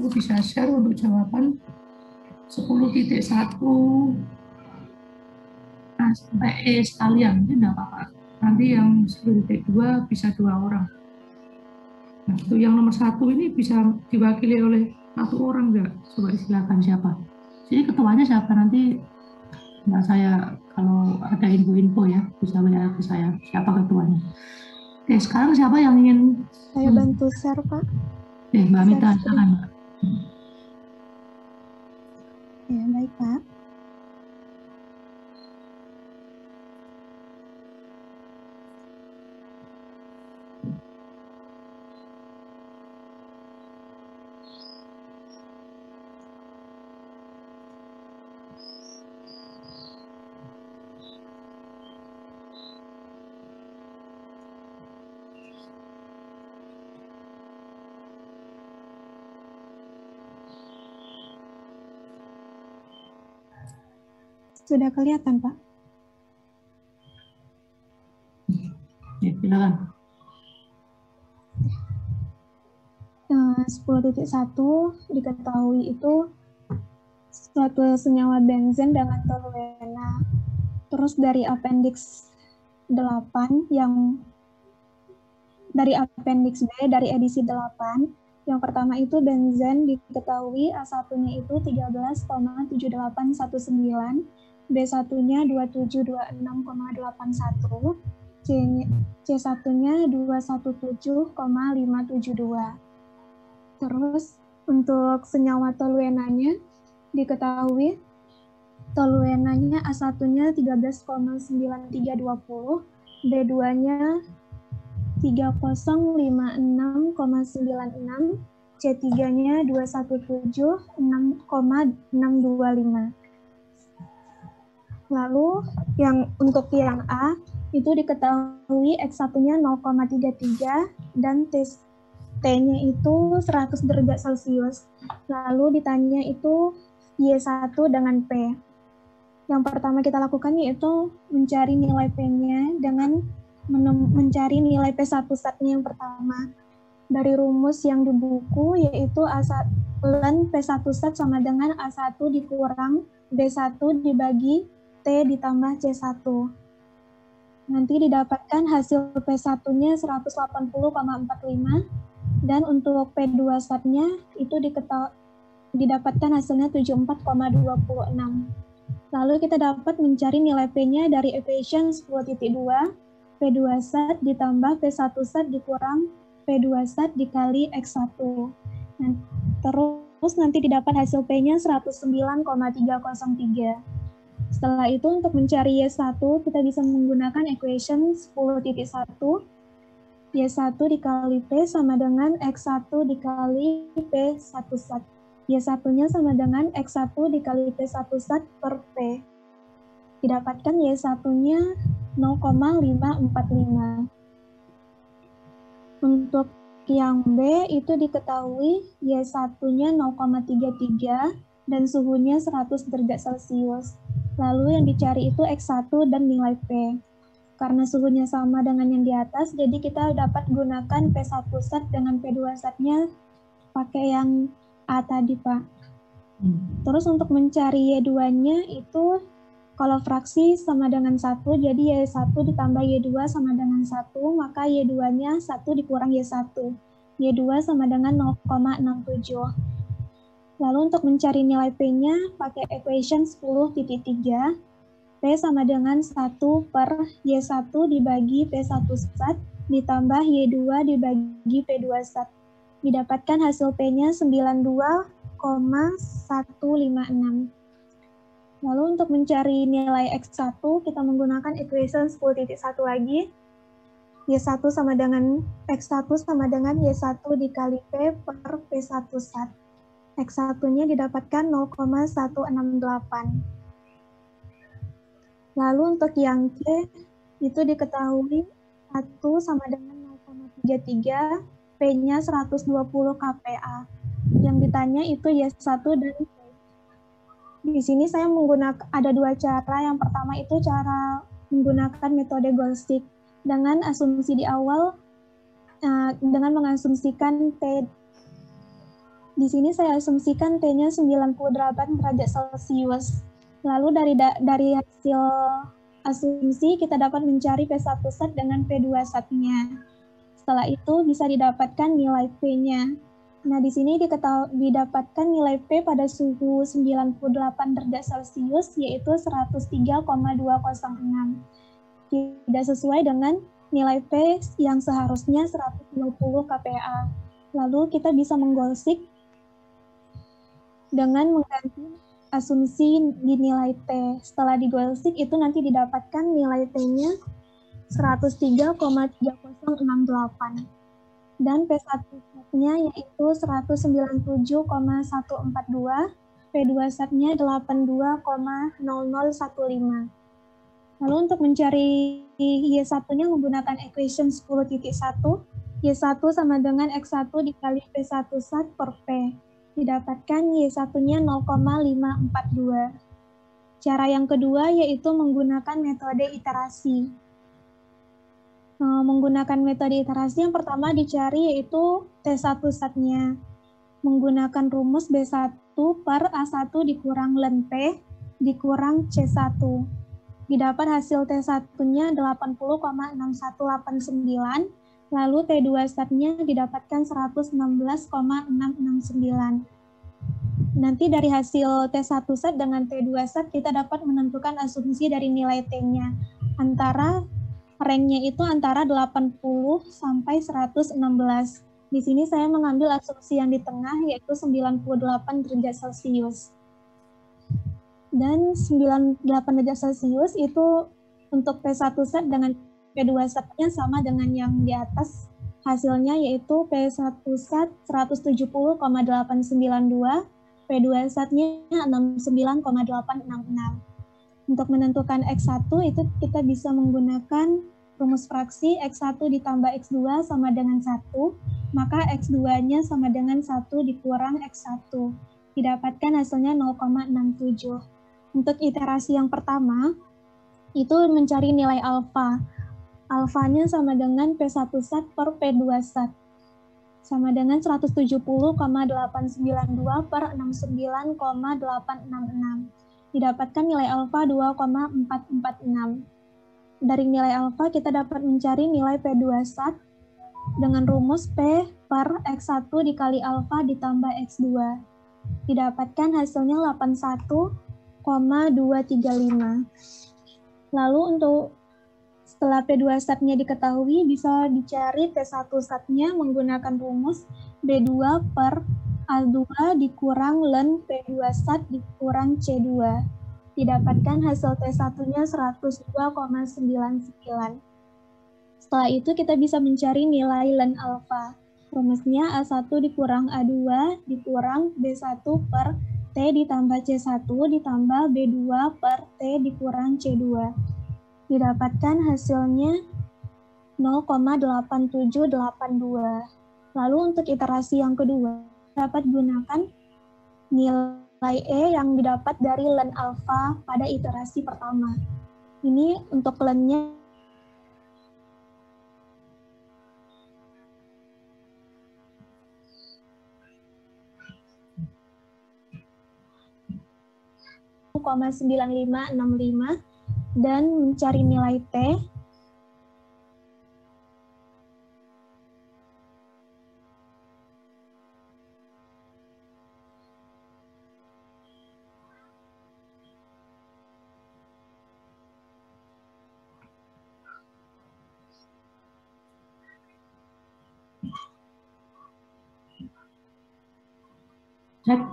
itu bisa share untuk jawaban 10.1 sampai E sekalian, ini enggak apa-apa. Nanti yang 10.2 bisa 2 orang. Nah, itu yang nomor 1 ini bisa diwakili oleh 1 orang enggak? Coba silakan siapa? Jadi ketuanya siapa nanti? Nah, saya kalau ada info-info ya bisa WA ke saya siapa ketuanya. Oke, sekarang siapa yang ingin saya bantu share, Pak? Mbak Mita, silakan. Ya, baik, Pak. Sudah kelihatan, Pak? Ya, silakan. 10.1 diketahui itu suatu senyawa benzen dengan toluena. Terus dari appendix 8 yang dari appendix B dari edisi 8, yang pertama itu benzen diketahui A1-nya itu 13,7819, B1-nya 2726,81, C1-nya 217,572. Terus untuk senyawa toluenanya diketahui toluenanya A1-nya 13,9320, B2-nya 3056,96, C3-nya 217,625. Lalu untuk yang A itu diketahui X1-nya 0,33 dan T-nya itu 100 derajat Celcius. Lalu ditanya itu Y1 dengan P. Yang pertama kita lakukan yaitu mencari nilai P-nya dengan mencari nilai P1 zat-nya yang pertama. Dari rumus yang di buku yaitu A1 ln P1 zat sama dengan A1 dikurang B1 dibagi T ditambah C1. Nanti didapatkan hasil P1-nya 180,45 dan untuk P2 zat-nya itu didapatkan hasilnya 74,26. Lalu kita dapat mencari nilai P-nya dari equation 10.2, P2 zat ditambah P1 zat dikurang P2 zat dikali X1. Nah, terus nanti didapat hasil P-nya 109,303. Setelah itu untuk mencari Y1 kita bisa menggunakan equation 10.1, Y1 dikali P sama dengan X1 dikali P1 zat. Y1-nya sama dengan X1 dikali P1 zat per P. Didapatkan Y1-nya 0,545. Untuk yang B itu diketahui Y1-nya 0,33 dan suhunya 100 derajat Celcius. Lalu yang dicari itu X1 dan nilai P. Karena suhunya sama dengan yang di atas, jadi kita dapat gunakan P1 zat dengan P2 zat-nya pakai yang A tadi, Pak. Terus untuk mencari Y2-nya itu kalau fraksi sama dengan 1, jadi Y1 ditambah Y2 sama dengan 1, maka Y2-nya 1 dikurang Y1. Y2 sama dengan 0,67. Lalu untuk mencari nilai P-nya pakai equation 10.3, P sama dengan 1 per Y1 dibagi P1 zat ditambah Y2 dibagi P2 zat. Didapatkan hasil P-nya 92,156. Lalu untuk mencari nilai X1, kita menggunakan equation 10.1 lagi. Y1 sama dengan X1 sama dengan Y1 dikali P per P1 zat. X1-nya didapatkan 0,168. Lalu untuk yang C, itu diketahui 1 sama dengan 0,33, P-nya 120 kPa. Yang ditanya itu Y1 dan P. Di sini saya menggunakan ada 2 cara. Yang pertama itu cara menggunakan metode Goldstick dengan asumsi di awal dengan mengasumsikan T Di sini saya asumsikan T-nya 98 derajat Celcius. Lalu dari hasil asumsi kita dapat mencari P1 sat dengan P2 satnya. Setelah itu bisa didapatkan nilai P-nya. Nah, di sini didapatkan nilai P pada suhu 98 derajat Celcius yaitu 103,206. Tidak sesuai dengan nilai P yang seharusnya 150 kPa. Lalu kita bisa menggolsik dengan mengganti asumsi di nilai T. Setelah digolsik itu nanti didapatkan nilai T-nya 103,3068 dan P1-nya yaitu 197,142, P2 satnya 82,0015. Lalu untuk mencari Y1-nya menggunakan equation 10.1, Y1 sama dengan X1 dikali P1 sat per P. Didapatkan Y1-nya 0,542. Cara yang kedua yaitu menggunakan metode iterasi. Menggunakan metode iterasi yang pertama dicari yaitu T1 satnya. Menggunakan rumus B1 per A1 dikurang ln P dikurang C1. Didapat hasil T1-nya 80,6189. Lalu T2 satnya didapatkan 116,669. Nanti dari hasil T1 sat dengan T2 sat kita dapat menentukan asumsi dari nilai T-nya. Rank-nya itu antara 80 sampai 116. Di sini saya mengambil asumsi yang di tengah yaitu 98 derajat Celcius. Dan 98 derajat Celcius itu untuk P1 sat dengan P2 satnya sama dengan yang di atas, hasilnya yaitu P1 sat 170,892, P2 satnya 69,866. Untuk menentukan X1 itu kita bisa menggunakan rumus fraksi X1 ditambah X2 sama dengan 1, maka X2-nya sama dengan 1 dikurang X1. Didapatkan hasilnya 0,67. Untuk iterasi yang pertama, itu mencari nilai alfa. Alfanya sama dengan P1 sat per P2 sat. Sama dengan 170,892 per 69,866. Didapatkan nilai alfa 2,446. Dari nilai alfa kita dapat mencari nilai P2 sat dengan rumus P per X1 dikali alfa ditambah X2. Didapatkan hasilnya 81,235. Lalu untuk setelah P2 satnya diketahui, bisa dicari T1 satnya menggunakan rumus B2 per A2 dikurang ln P2 sat dikurang C2. Didapatkan hasil T1-nya 102,99. Setelah itu kita bisa mencari nilai ln alfa. Rumusnya A1 dikurang A2 dikurang B1 per T ditambah C1 ditambah B2 per T dikurang C2. Didapatkan hasilnya 0,8782. Lalu untuk iterasi yang kedua, dapat gunakan nilai E yang didapat dari ln alfa pada iterasi pertama. Ini untuk ln-nya (0,9565) dan mencari nilai T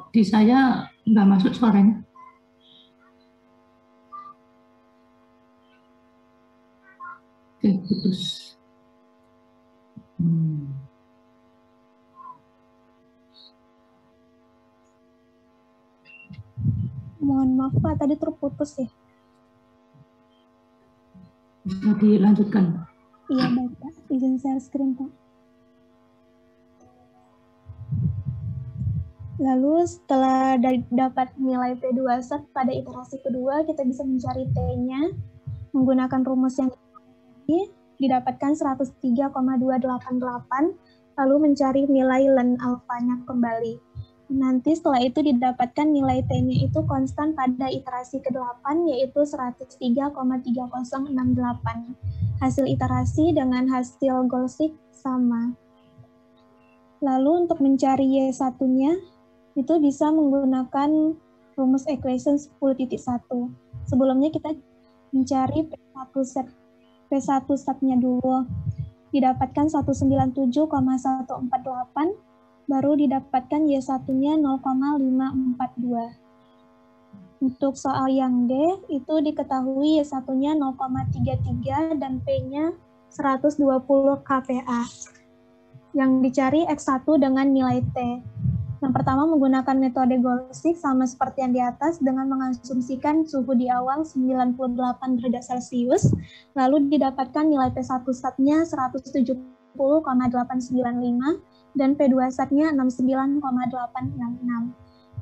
Di saya nggak masuk suaranya. Oke, putus. Mohon maaf Pak, tadi terputus ya. Bisa dilanjutkan? Iya baik Pak, izin share screen Pak. Lalu setelah dapat nilai P2 sat pada iterasi kedua, kita bisa mencari T-nya menggunakan rumus yang didapatkan 103,288, lalu mencari nilai ln alfanya kembali. Nanti setelah itu didapatkan nilai T-nya itu konstan pada iterasi ke-8, yaitu 103,3068. Hasil iterasi dengan hasil goal-seek sama. Lalu untuk mencari Y1-nya, itu bisa menggunakan rumus equation 10.1. Sebelumnya kita mencari P1 setnya dulu. Didapatkan 197,148, baru didapatkan Y1-nya 0,542. Untuk soal yang D, itu diketahui Y1-nya 0,33 dan P-nya 120 kPa. Yang dicari X1 dengan nilai T. Yang pertama menggunakan metode goal-seek sama seperti yang di atas dengan mengasumsikan suhu di awal 98 derajat Celcius, lalu didapatkan nilai P1 statnya 170,895 dan P2 statnya 69,866.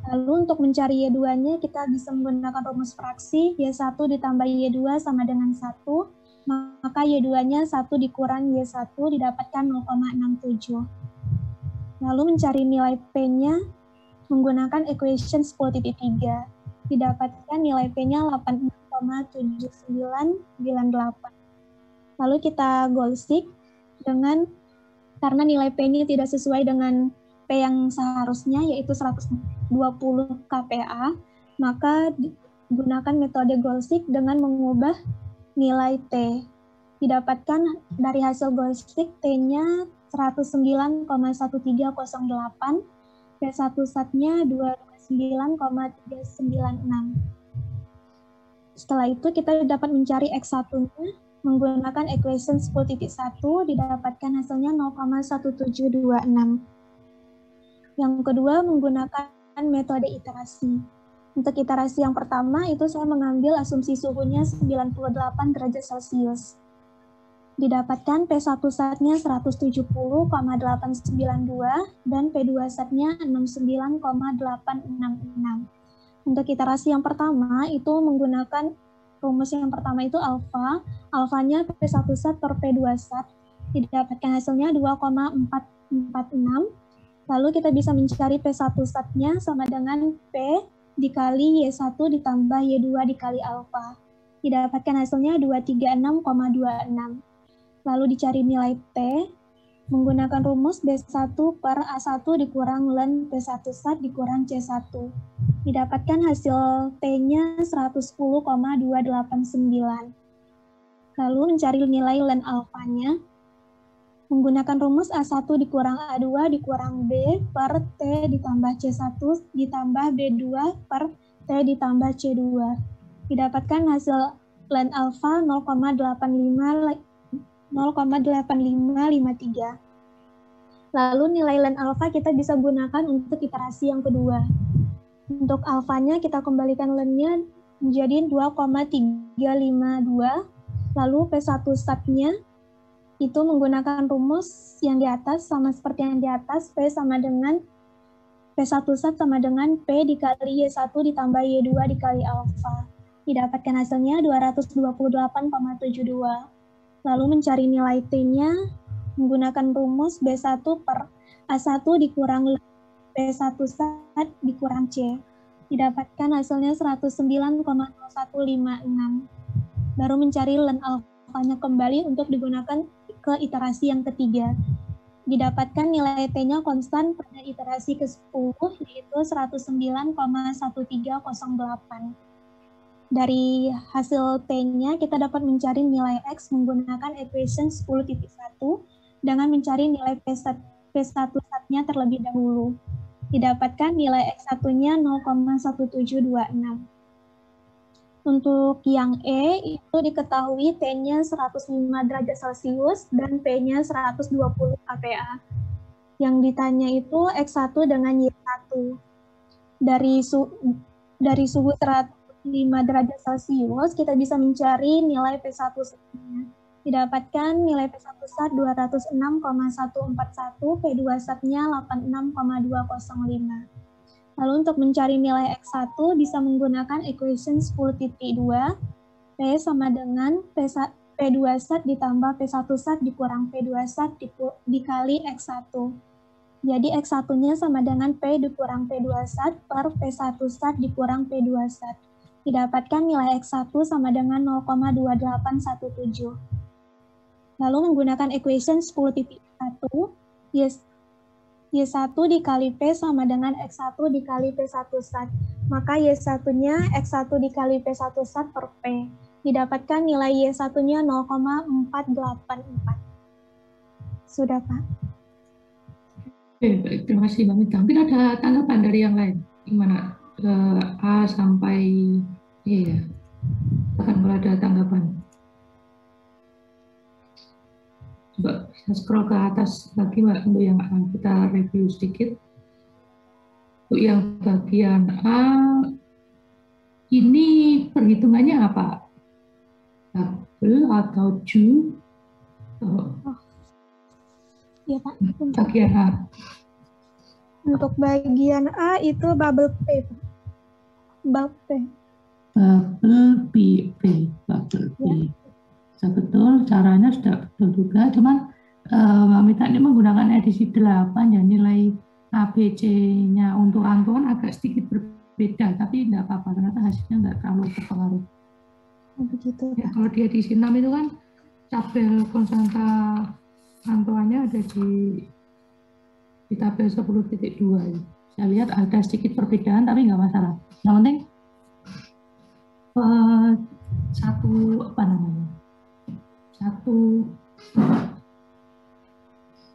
Lalu untuk mencari Y2-nya kita bisa menggunakan rumus fraksi Y1 ditambah Y2 sama dengan 1, maka Y2-nya 1 dikurang Y1 didapatkan 0,67. Lalu mencari nilai P-nya menggunakan equation 10.3. Didapatkan nilai P-nya 86,7998. Lalu kita goal-seek karena nilai P-nya tidak sesuai dengan P yang seharusnya, yaitu 120 kPa, maka gunakan metode goal-seek dengan mengubah nilai T. Didapatkan dari hasil goal-seek T-nya 109,1308, P1 statnya 229,396. Setelah itu kita dapat mencari X1-nya menggunakan equation 10.1, didapatkan hasilnya 0,1726. Yang kedua menggunakan metode iterasi. Untuk iterasi yang pertama itu saya mengambil asumsi suhunya 98 derajat Celcius. Didapatkan P1 statnya 170,892 dan P2 statnya 69,866. Untuk iterasi yang pertama itu menggunakan rumus yang pertama itu alfa. Alfanya P1 stat per P2 stat. Didapatkan hasilnya 2,446. Lalu kita bisa mencari P1 statnya sama dengan P dikali Y1 ditambah Y2 dikali alfa. Didapatkan hasilnya 236,26. Lalu dicari nilai T menggunakan rumus B1 per A1 dikurang ln P1 stat dikurang C1. Didapatkan hasil T-nya 110,289. Lalu mencari nilai ln alfanya menggunakan rumus A1 dikurang A2 dikurang B per T ditambah C1 ditambah B2 per T ditambah C2. Didapatkan hasil ln alfa 0,8553. Lalu nilai ln alfa kita bisa gunakan untuk iterasi yang kedua. Untuk alfanya kita kembalikan ln-nya menjadi 2,352. Lalu P1 statnya itu menggunakan rumus yang di atas sama seperti yang di atas, P sama dengan P1 stat sama dengan P dikali Y1 ditambah Y2 dikali alfa. Didapatkan hasilnya 228,72. Lalu mencari nilai T-nya menggunakan rumus B1 per A1 dikurang P1 stat dikurang C. Didapatkan hasilnya 109,0156. Baru mencari ln alfanya kembali untuk digunakan ke iterasi yang ketiga. Didapatkan nilai T-nya konstan pada iterasi ke-10 yaitu 109,1308. Dari hasil T-nya kita dapat mencari nilai X menggunakan equation 10.1 dengan mencari nilai P1 statnya terlebih dahulu. Didapatkan nilai X1-nya 0,1726. Untuk yang E itu diketahui T-nya 105 derajat Celcius dan P-nya 120 kPa. Yang ditanya itu X1 dengan Y1. Dari suhu 105 derajat Celcius kita bisa mencari nilai P1 statnya. Didapatkan nilai P1 stat 206,141, P2 statnya 86,205. Lalu untuk mencari nilai X1 bisa menggunakan equation 10.2, P sama dengan P2 stat ditambah P1 stat dikurang P2 stat dikali X1. Jadi X1-nya sama dengan P dikurang P2 sat per P1 sat dikurang P2 sat. Didapatkan nilai X1 sama dengan 0,2817. Lalu menggunakan equation 10.1, Y1 dikali P sama dengan X1 dikali P1 sat. Maka Y1-nya X1 dikali P1 sat per P. Didapatkan nilai Y1-nya 0,484. Sudah, Pak? Oke, baik. Terima kasih, Mbak Mita. Mungkin ada tanggapan dari yang lain. Gimana? A sampai E ya. Akan ada tanggapan. Coba bisa scroll ke atas lagi, Mbak, untuk yang A. Kita review sedikit. Untuk yang bagian A, ini perhitungannya apa? Double atau ju? Iya, Pak. Bagian A. Untuk bagian A itu bubble P, Pak. Bubble P. Bubble P. Ya. Sudah betul, caranya sudah betul juga. Cuman Mbak Mita ini menggunakan edisi 8 dan nilai ABC-nya untuk Antuan agak sedikit berbeda, tapi tidak apa-apa, ternyata hasilnya nggak terlalu berpengaruh. Begitu. Ya, kalau di edisi 6 itu kan tabel konstanta Antuannya ada di tabel 10.2. Saya lihat ada sedikit perbedaan, tapi nggak masalah. Yang penting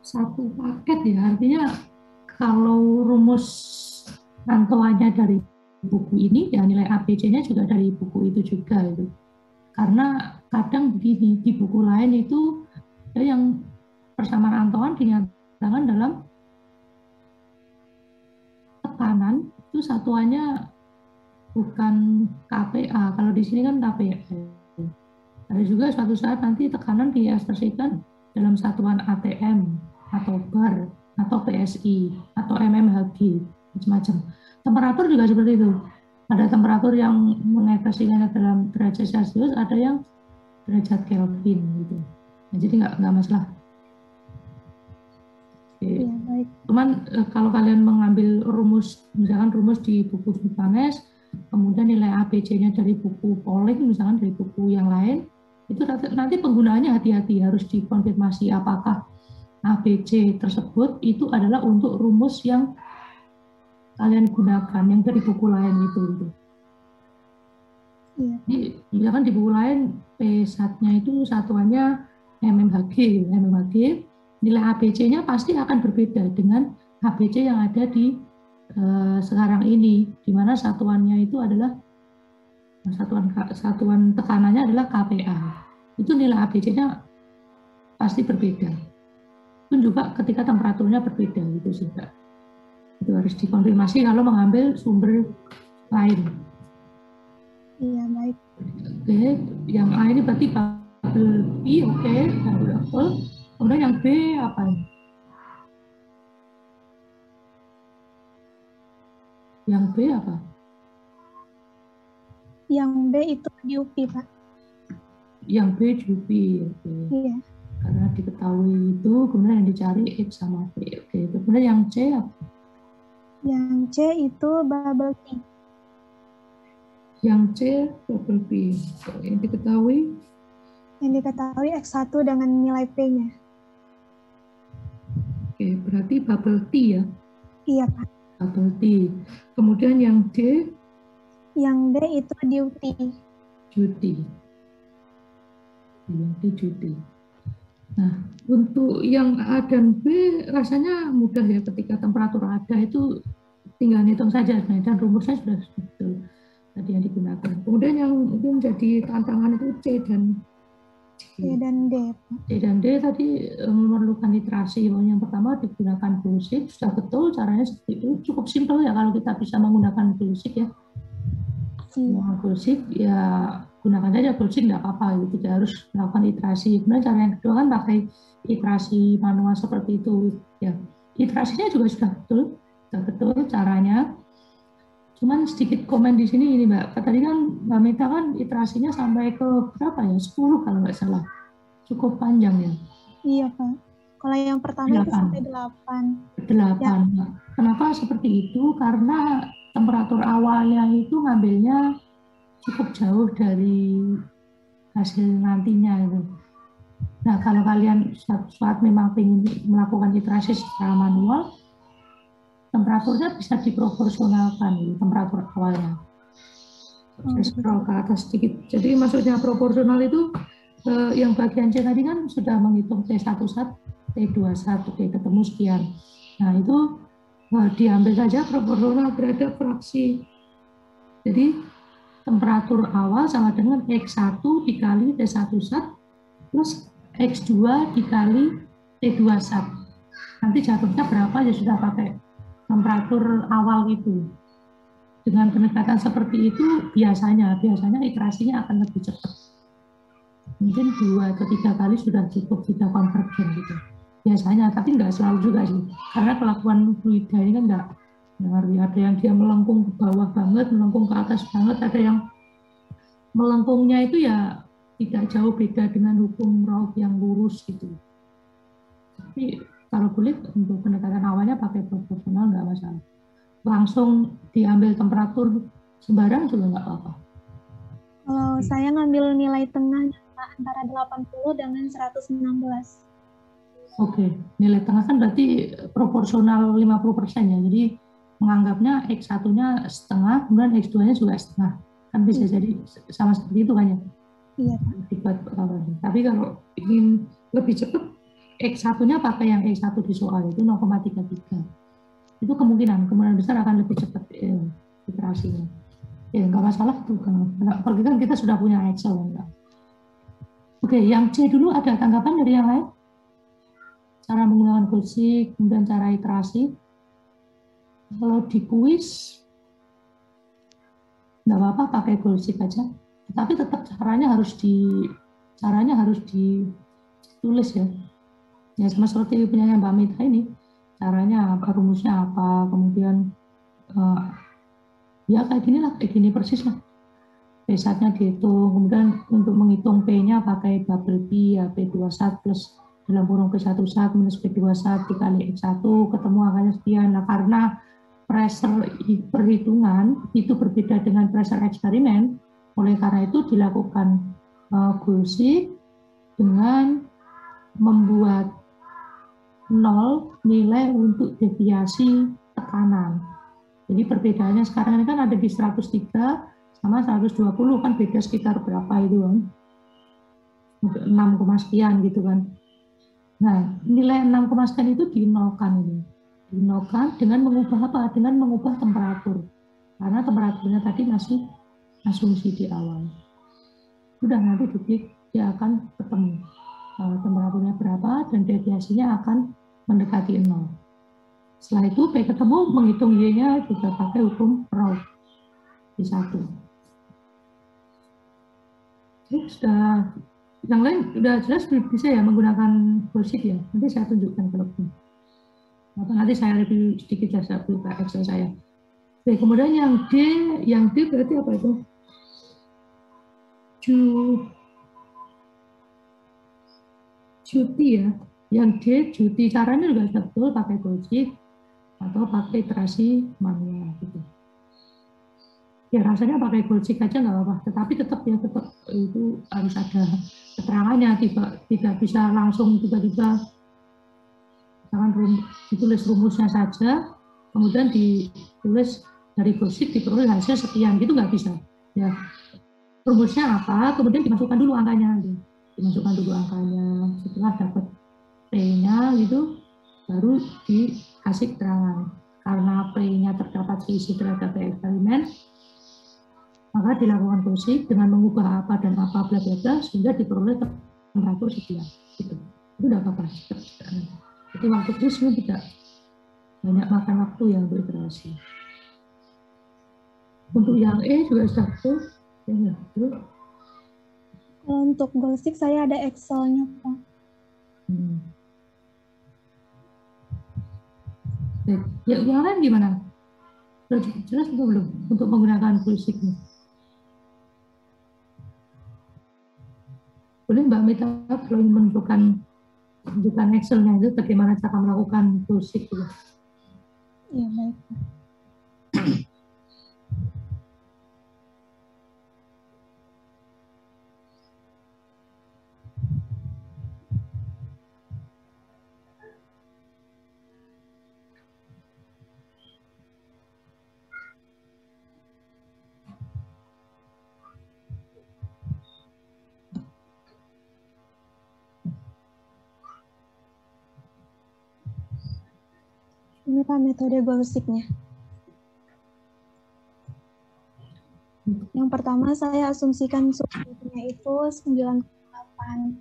satu paket ya, artinya kalau rumus Antuannya dari buku ini, ya nilai ABC-nya juga dari buku itu juga itu. Karena kadang di buku lain itu ya, yang persamaan Antuan dinyatakan dalam tekanan itu satuannya bukan KPA. Kalau di sini kan KPA. Ada juga suatu saat nanti tekanan diekspresikan dalam satuan ATM atau bar atau PSI atau mmHg, macam-macam. Temperatur juga seperti itu. Ada temperatur yang mengekspresikannya dalam derajat Celcius, ada yang derajat Kelvin gitu. Nah, jadi nggak masalah. Oke. Ya, baik. Cuman kalau kalian mengambil rumus, misalkan rumus di buku Sipanes, kemudian nilai ABC-nya dari buku Polling, misalkan dari buku yang lain, itu nanti penggunaannya hati-hati, harus dikonfirmasi apakah ABC tersebut itu adalah untuk rumus yang kalian gunakan, yang dari buku lain itu. Iya. Jadi, misalkan di buku lain P-satnya itu satuannya mmHg, nilai ABC-nya pasti akan berbeda dengan ABC yang ada di sekarang ini, di mana satuannya itu adalah satuan tekanannya adalah KPA. Itu nilai ABC-nya pasti berbeda. Pun juga ketika temperaturnya berbeda gitu sih, Mbak. Itu harus dikonfirmasi kalau mengambil sumber lain. Iya, baik. Oke, yang A ini berarti bubble B, oke, double. Kemudian yang B apa ini? Yang B apa? Yang B itu DUP, Pak. Yang B DUP, oke. Iya. Karena diketahui itu, kemudian yang dicari X sama B, oke. Kemudian yang C apa? Yang C itu bubble T. Yang C bubble B, yang diketahui? Yang diketahui X1 dengan nilai P-nya. Oke, berarti bubble T ya? Iya, Pak. Bubble T. Kemudian yang D? Yang D itu DUT. Duty. Yang D duty. Nah, untuk yang A dan B rasanya mudah ya, ketika temperatur ada itu tinggal hitung saja, dan rumusnya sudah betul tadi yang digunakan. Kemudian yang mungkin jadi tantangan itu C dan D. C dan D. C dan D tadi memerlukan iterasi. Yang pertama digunakan bullshit, sudah betul caranya seperti itu, cukup simpel ya kalau kita bisa menggunakan bullshit ya. Mau bullshit ya gunakan saja bullshit, nggak apa-apa gitu, tidak harus melakukan iterasi. Kemudian cara yang kedua kan pakai iterasi manual seperti itu ya. Iterasinya juga sudah betul caranya. Cuman sedikit komen di sini ini Mbak, tadi kan Mbak Mita kan iterasinya sampai ke berapa ya, 10 kalau nggak salah, cukup panjang ya. Iya, Pak. Kalau yang pertama itu 8. sampai 8. 8. Ya. Kenapa seperti itu? Karena temperatur awalnya itu ngambilnya cukup jauh dari hasil nantinya itu. Nah, kalau kalian saat memang ingin melakukan iterasi secara manual, temperaturnya bisa diproporsionalkan gitu, temperatur awalnya. Saya scroll ke atas sedikit. Jadi maksudnya proporsional itu yang bagian C tadi kan sudah menghitung T11, T21, ketemu sekian. Nah, itu diambil saja proporsional terhadap fraksi. Jadi temperatur awal sama dengan X1 dikali T1 sat plus X2 dikali T2 sat. Nanti jatuhnya berapa ya sudah pakai temperatur awal itu. Dengan pendekatan seperti itu biasanya iterasinya akan lebih cepat. Mungkin 2 atau 3 kali sudah cukup tidak konvergen gitu. Biasanya, tapi nggak selalu juga sih. Karena kelakuan fluida ini kan nggak ngerti. Ada yang dia melengkung ke bawah banget, melengkung ke atas banget, ada yang melengkungnya itu ya tidak jauh beda dengan hukum Raoult yang lurus gitu. Tapi kalau boleh untuk pendekatan awalnya pakai proporsional nggak masalah. Langsung diambil temperatur sembarang juga nggak apa-apa. Kalau saya ngambil nilai tengah antara 80 dengan 116. Oke, nilai tengah kan berarti proporsional 50% ya. Jadi menganggapnya X1-nya setengah, kemudian X2-nya juga setengah. Kan bisa jadi sama seperti itu kan ya? Iya. Tapi kalau ingin lebih cepat, X1-nya pakai yang X1 di soal itu 0,33. Itu kemungkinan besar akan lebih cepat iterasinya. Ya nggak masalah tuh, apalagi kan kita sudah punya Excel. Enggak. Oke, yang C dulu ada tanggapan dari yang lain? Cara menggunakan Gaussian, kemudian cara iterasi. Kalau di kuis, nggak apa-apa pakai Gaussian aja. Tapi tetap caranya harus ditulis ya. Ya sama seperti punya Mbak Mita ini. Caranya apa, rumusnya apa, kemudian ya kayak gini persis lah. P-nya dihitung, kemudian untuk menghitung P-nya pakai bubble P ya, P21 plus dalam kurung P11 minus P21 dikali X1 ketemu angkanya sekian. Nah, karena pressure perhitungan itu berbeda dengan pressure eksperimen, oleh karena itu dilakukan Gaussian dengan membuat 0 nilai untuk deviasi tekanan. Jadi perbedaannya sekarang ini kan ada di 103 sama 120 kan beda sekitar berapa itu kan? 6, sekian gitu kan. Nah, nilai 6, sekian itu dinolkan ini. Dinolkan dengan mengubah apa? Dengan mengubah temperatur. Karena temperaturnya tadi masih asumsi di awal. Sudah nanti dia akan ketemu temperaturnya berapa dan deviasinya akan mendekati 0. Setelah itu P ketemu, menghitung Y-nya juga pakai hukum Raoult di 1. Oke, sudah yang lain sudah jelas bisa ya menggunakan Gaussian ya. Nanti saya tunjukkan kalau atau nanti saya review sedikit saja buka Excel saya. Oke, kemudian yang D berarti apa itu? Cuti ya. Yang D cuti, caranya juga betul pakai Gaussian atau pakai iterasi manual gitu. Ya rasanya pakai Gaussian aja nggak apa-apa, tetapi tetap itu harus ada keterangannya, tidak bisa langsung tiba-tiba misalkan ditulis rumusnya saja, kemudian ditulis dari Gaussian diperoleh hasil sekian, gitu nggak bisa. Ya rumusnya apa, kemudian dimasukkan dulu angkanya, setelah dapat P-nya gitu, baru dikasih keterangan. Karena P-nya terdapat selisih terhadap eksperimen, maka dilakukan Gaussian dengan mengubah apa dan apa bla bla bla sehingga diperoleh temperatur sekian. Gitu. Itu udah apa-apa. Jadi waktu itu sebenarnya tidak banyak makan waktu yang untuk iterasi. Untuk yang E juga sudah betul. Ya, betul. Untuk Gaussian saya ada Excel-nya, Pak. Yang lain gimana? Sudah jelas atau belum untuk menggunakan Gaussian? Boleh Mbak Mita kalau ingin menunjukkan tunjukkan Excel-nya itu bagaimana cara melakukan closing gitu. Iya, baik. Ini Pak metode goal seek-nya. Yang pertama saya asumsikan subscribe-nya itu 98.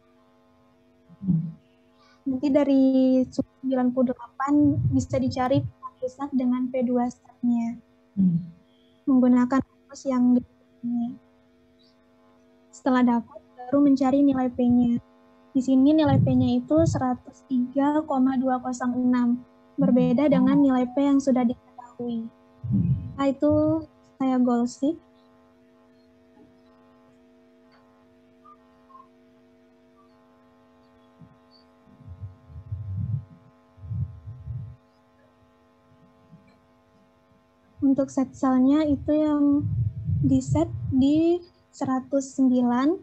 Nanti dari 98 bisa dicari pusat dengan P2 step-nya. Menggunakan rumus yang ini. Setelah dapat, baru mencari nilai P-nya. Di sini nilai P-nya itu 103,206. Berbeda dengan nilai P yang sudah diketahui. Nah, itu saya goal seek. Untuk set cell-nya itu yang di set di 109.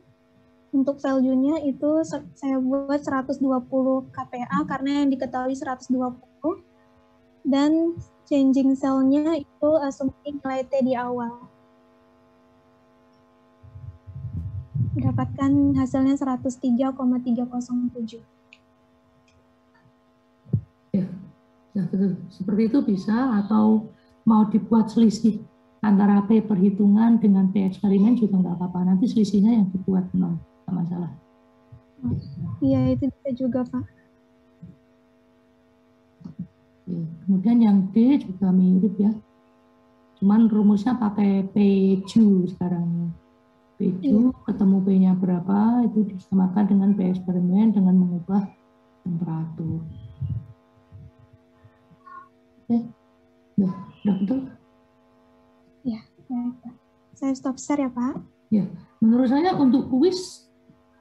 Untuk value-nya itu saya buat 120 kPa karena yang diketahui 120. Dan changing cell-nya itu asumsi nilai T di awal. Mendapatkan hasilnya 103,307. Ya, betul. Seperti itu bisa, atau mau dibuat selisih antara P perhitungan dengan P eksperimen juga nggak apa-apa. Nanti selisihnya yang dibuat nol, nggak masalah. Iya, itu bisa juga, Pak. Oke. Kemudian yang D juga mirip ya. Cuman rumusnya pakai PQ sekarang. PQ ketemu P-nya berapa, itu disamakan dengan P eksperimen dengan mengubah temperatur. Oke. Udah betul? Ya, baik, Pak. Saya stop share ya, Pak. Ya, menurut saya untuk kuis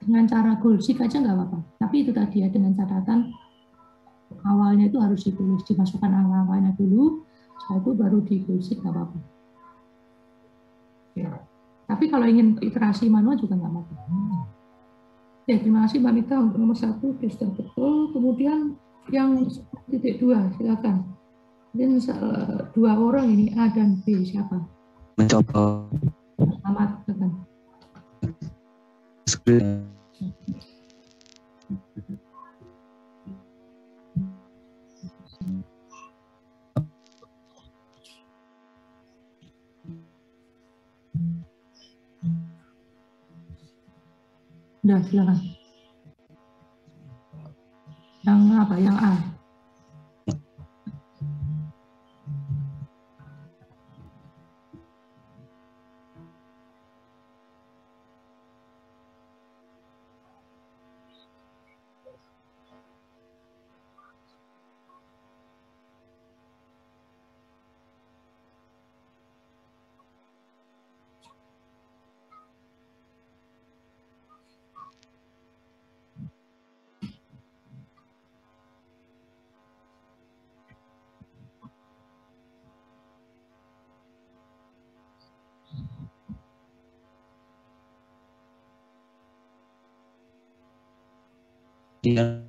dengan cara goal seek aja nggak apa-apa. Tapi itu tadi ya, dengan catatan awalnya itu harus ditulis, dimasukkan angka-angkanya dulu, setelah itu baru di goal seek nggak apa-apa. Ya. Tapi kalau ingin iterasi manual juga nggak apa-apa. Ya, terima kasih Mbak Mita untuk nomor 1, sudah betul. Kemudian yang titik 2, silakan. Mungkin 2 orang ini, A dan B, siapa? Mencoba. Selamat, silakan. Udah, silakan. Yang apa? Yang A. Iya.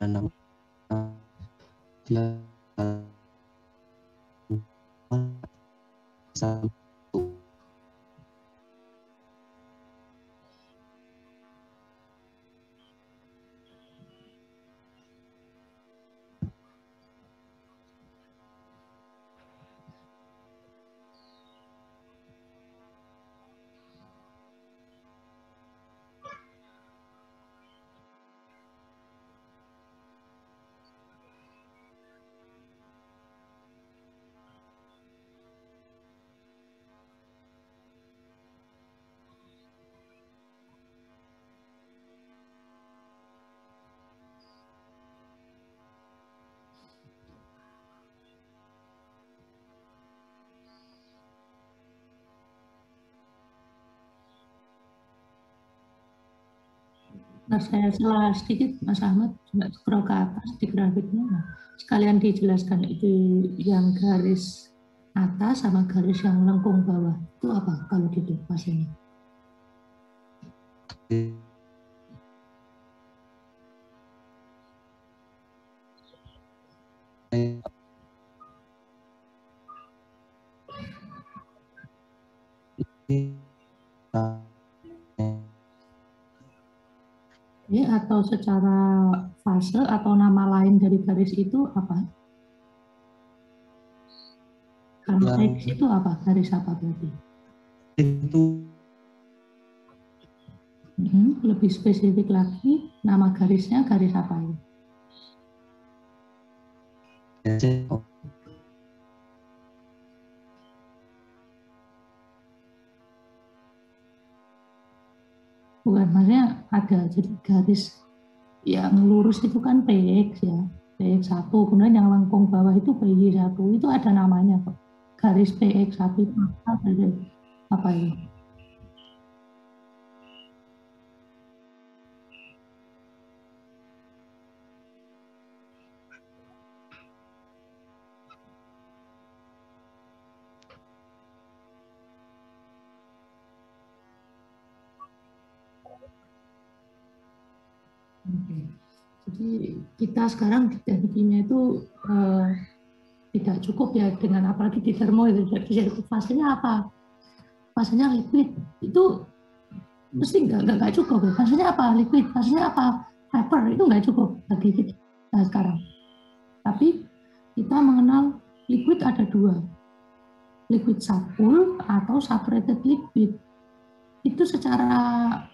nama dia satu. Nah, saya salah sedikit, Mas Ahmad, coba scroll ke atas di grafiknya. Nah, sekalian dijelaskan itu yang garis atas sama garis yang lengkung bawah. Itu apa kalau gitu Mas ini? Ya, atau secara fase atau nama lain dari garis itu apa? Kalau X itu apa? Garis apa berarti? Itu Lebih spesifik lagi, nama garisnya garis apa ini? Bukan, maksudnya ada jadi garis yang lurus itu kan PX ya, PX1, kemudian yang lengkung bawah itu PY1, itu ada namanya kok. Garis PX1 itu apa itu? Jadi kita sekarang di teknik kimia itu tidak cukup ya dengan apalagi di termo itu. Jadi fasenya apa? Fasenya liquid itu mesti nggak cukup. Fasenya apa? Liquid. Fasenya apa? Vapor. Itu nggak cukup bagi kita sekarang. Tapi kita mengenal liquid ada dua, liquid subpool atau saturated liquid. Itu secara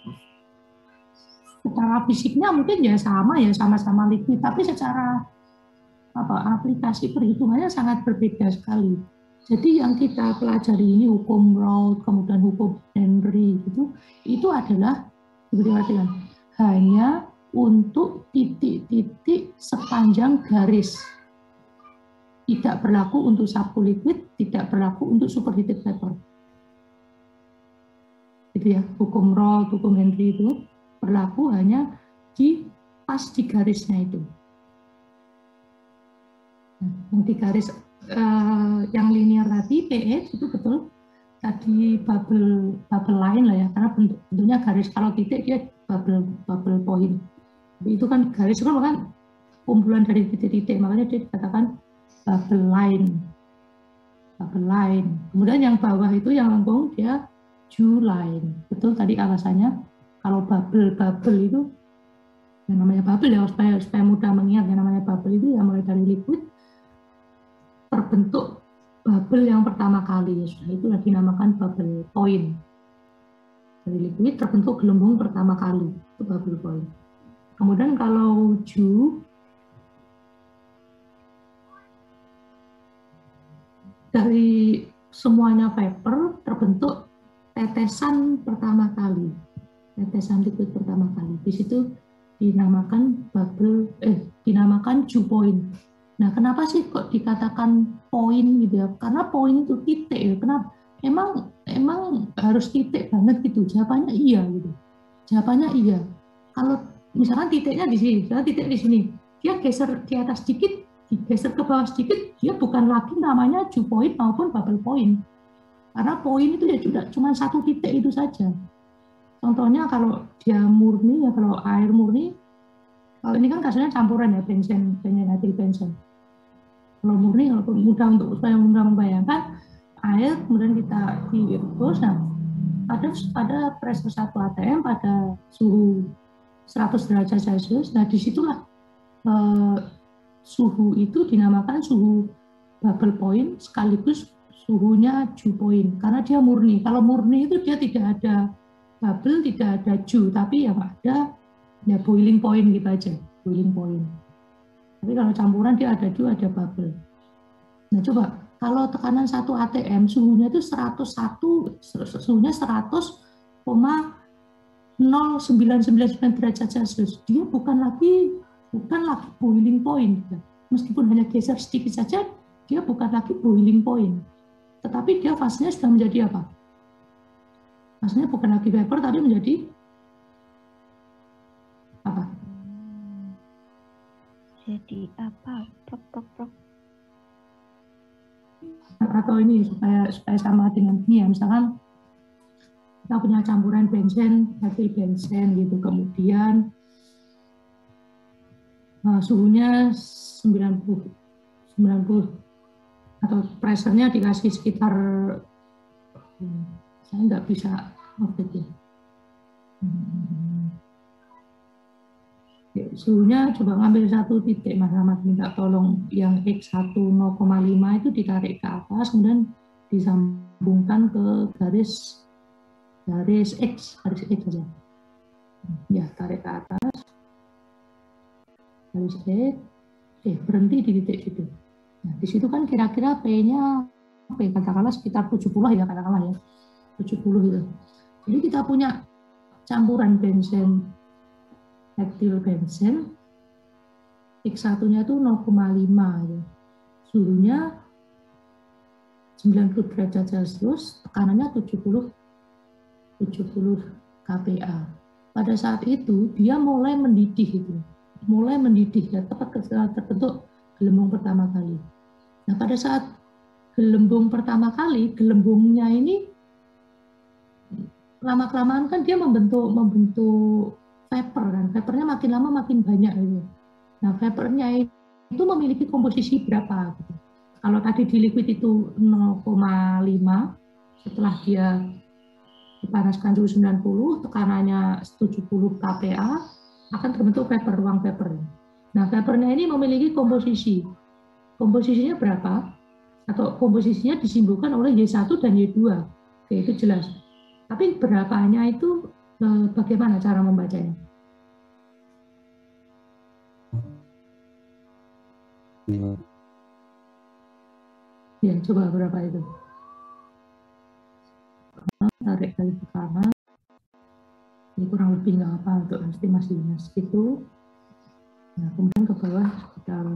fisiknya mungkin ya sama-sama liquid, tapi secara aplikasi perhitungannya sangat berbeda sekali. Jadi yang kita pelajari ini hukum Raoult, kemudian hukum Henry itu adalah hanya untuk titik-titik sepanjang garis. Tidak berlaku untuk subpool liquid, tidak berlaku untuk superheated vapor. Itu ya, hukum Raoult, hukum Henry itu berlaku hanya pas di garisnya itu. Yang di garis yang linear tadi, PH itu betul tadi bubble line lah ya, karena bentuknya garis. Kalau titik dia bubble point. Itu kan garis kan kumpulan dari titik-titik, makanya dia dikatakan bubble line. Kemudian yang bawah itu yang lengkung dia dew line. Betul tadi alasannya. Kalau bubble itu yang namanya bubble ya, supaya mudah mengingat yang namanya bubble itu ya mulai dari liquid terbentuk bubble yang pertama kali ya sudah, itu dinamakan bubble point. Dari liquid terbentuk gelembung pertama kali, itu bubble point. Kemudian kalau dew dari semuanya vapor terbentuk tetesan pertama kali, tetesan liquid pertama kali. Di situ dinamakan dinamakan dew point. Nah, kenapa sih kok dikatakan point gitu ya? Karena point itu titik ya. Kenapa? Emang harus titik banget gitu? Jawabannya iya gitu. Jawabannya iya. Kalau misalkan titiknya di sini, titik di sini, dia geser di atas sedikit, digeser ke bawah sedikit, dia bukan lagi namanya dew point maupun bubble point. Karena point itu ya cuma satu titik itu saja. Contohnya kalau dia murni ya, kalau air murni Kalau ini kan kasusnya campuran ya, benzen etil benzen. Kalau murni, kalau mudah untuk supaya mudah membayangkan, air kemudian kita direbus. Nah, pada pressure 1 atm pada suhu 100 derajat Celcius. Nah, disitulah suhu itu dinamakan suhu bubble point sekaligus suhunya dew point karena dia murni. Kalau murni itu dia tidak ada bubble, tidak ada dew, tapi yang ada ya boiling point gitu aja, boiling point. Tapi kalau campuran dia ada dew, ada bubble. Nah, coba kalau tekanan 1 atm suhunya itu 101, suhunya 100,0999 derajat Celcius. Dia bukan lagi boiling point. Meskipun hanya geser sedikit saja, dia bukan lagi boiling point. Tetapi dia fasenya sudah menjadi apa? Fasenya bukan lagi vapor, tapi menjadi apa? Jadi apa? Prok. Atau ini supaya sama dengan ini ya, misalkan kita punya campuran benzen, etil benzen gitu, kemudian suhunya 90 atau pressure-nya dikasih sekitar saya nggak bisa update ya. Suhunya coba ngambil satu titik, Mas Ahmad minta tolong yang X1 0,5 itu ditarik ke atas, kemudian disambungkan ke garis X aja. Ya, tarik ke atas. Garis X. Berhenti di titik situ. Nah, di situ kan kira-kira P-nya katakanlah sekitar 70 ya, katakanlah ya. 70 itu. Jadi kita punya campuran benzen etil benzen, X1-nya itu 0,5 ya. Suhunya 90 derajat Celcius, tekanannya 70 kPa. Pada saat itu dia mulai mendidih ya, tepat terbentuk gelembung pertama kali. Nah, pada saat gelembung pertama kali, gelembungnya ini lama-kelamaan kan dia membentuk vapor kan. Vapornya makin lama makin banyak gitu. Nah, vapornya itu memiliki komposisi berapa gitu. Kalau tadi di liquid itu 0,5, setelah dia dipanaskan suhu 90, tekanannya 70 kPa, akan terbentuk vapor, ruang vapor. Nah, vapornya ini memiliki komposisi. Komposisinya berapa? Atau komposisinya disimpulkan oleh Y1 dan Y2. Oke, itu jelas. Tapi berapanya itu bagaimana cara membacanya? Ya, coba berapa itu? Tarik kali ke kanan. Ini kurang lebih nggak apa untuk estimasi segitu. Nah, kemudian ke bawah sekitar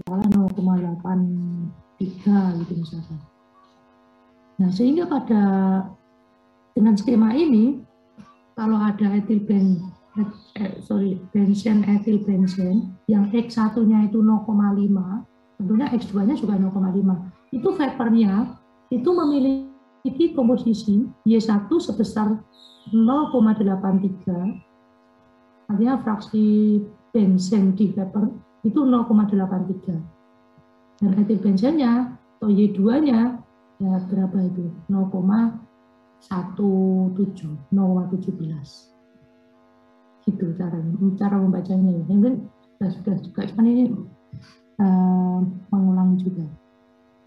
0,83 gitu misalkan. Nah, sehingga dengan skema ini, kalau ada benzen etil benzen yang X1-nya itu 0,5, tentunya X2-nya juga 0,5. Itu vapornya itu memiliki komposisi Y1 sebesar 0,83, artinya fraksi benzen di vapor itu 0,83. Dan etil benzennya atau Y2-nya ya berapa itu? 0,17. Gitu cara membacanya. Yang sudah juga, cuman ini mengulangi juga.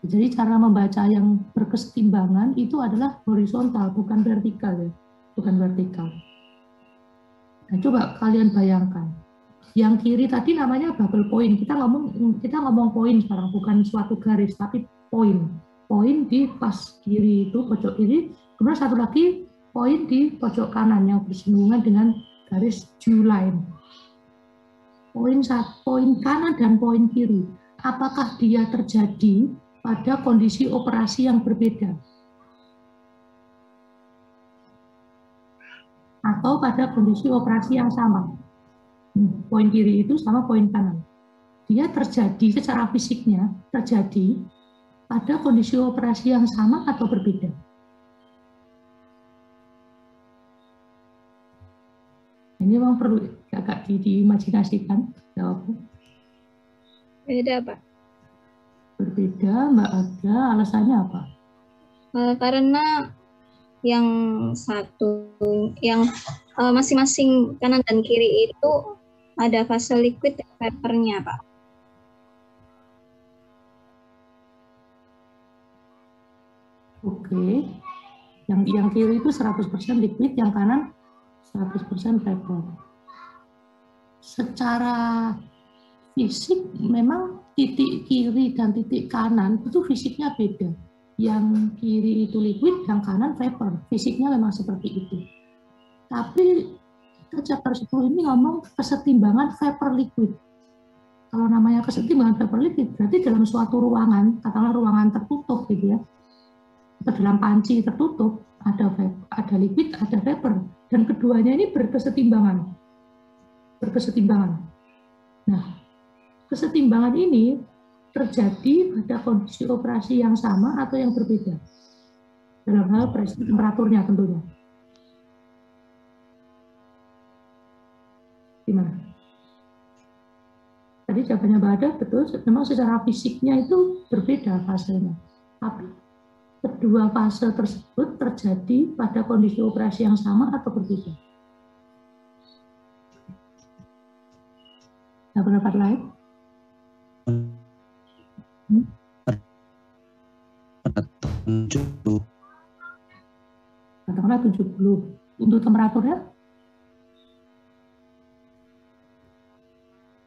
Jadi cara membaca yang berkesetimbangan itu adalah horizontal, bukan vertikal ya, bukan vertikal. Nah, coba kalian bayangkan, yang kiri tadi namanya bubble point. Kita ngomong poin sekarang, bukan suatu garis, tapi poin. Poin di pas kiri itu pojok kiri, kemudian satu lagi poin di pojok kanan yang bersinggungan dengan garis dew line. Poin kanan dan poin kiri, apakah dia terjadi pada kondisi operasi yang berbeda atau pada kondisi operasi yang sama? Poin kiri itu sama poin kanan. Dia terjadi secara fisiknya terjadi pada kondisi operasi yang sama atau berbeda? Ini memang perlu agak diimajinasikan jawabnya. Beda, Pak. Berbeda, Mbak Ada, alasannya apa? Karena yang satu, yang masing-masing kanan dan kiri itu ada fase liquid dan vapornya, Pak. Oke. Yang kiri itu 100% liquid, yang kanan 100% vapor. Secara fisik memang titik kiri dan titik kanan itu fisiknya beda. Yang kiri itu liquid, yang kanan vapor. Fisiknya memang seperti itu. Tapi kita chapter 10 ini ngomong kesetimbangan vapor liquid. Kalau namanya kesetimbangan vapor liquid, berarti dalam suatu ruangan, katakanlah ruangan tertutup gitu ya, atau dalam panci tertutup, ada liquid, ada vapor, dan keduanya ini berkesetimbangan. Nah, kesetimbangan ini terjadi pada kondisi operasi yang sama atau yang berbeda dalam hal pressure temperaturnya tentunya. Gimana? Tadi jawabannya Mbak Ada, betul, memang secara fisiknya itu berbeda fasenya. Tapi kedua fase tersebut terjadi pada kondisi operasi yang sama atau berbeda. Ada pendapat lain? Katakanlah 70. Untuk temperaturnya?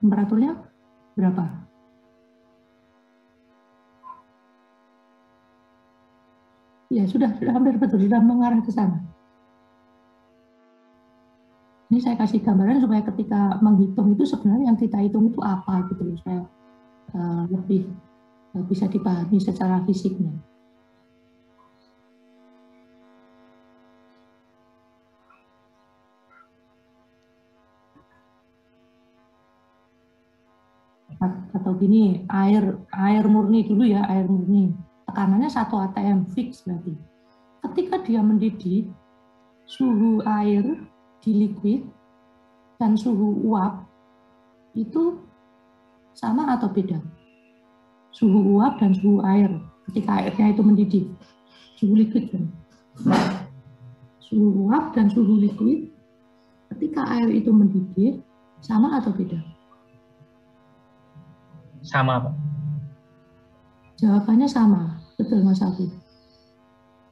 Temperaturnya berapa? Ya sudah hampir betul, sudah mengarah ke sana. Ini saya kasih gambaran supaya ketika menghitung itu sebenarnya yang kita hitung itu apa gitu loh, supaya lebih bisa dipahami secara fisiknya. Atau gini, air murni dulu ya, air murni. Tekanannya 1 atm fix berarti. Ketika dia mendidih, suhu air di liquid dan suhu uap itu sama atau beda? Suhu uap dan suhu air ketika airnya itu mendidih, suhu liquid kan? Suhu uap dan suhu liquid ketika air itu mendidih sama atau beda? Sama, Pak. Jawabannya sama, betul Mas Afif.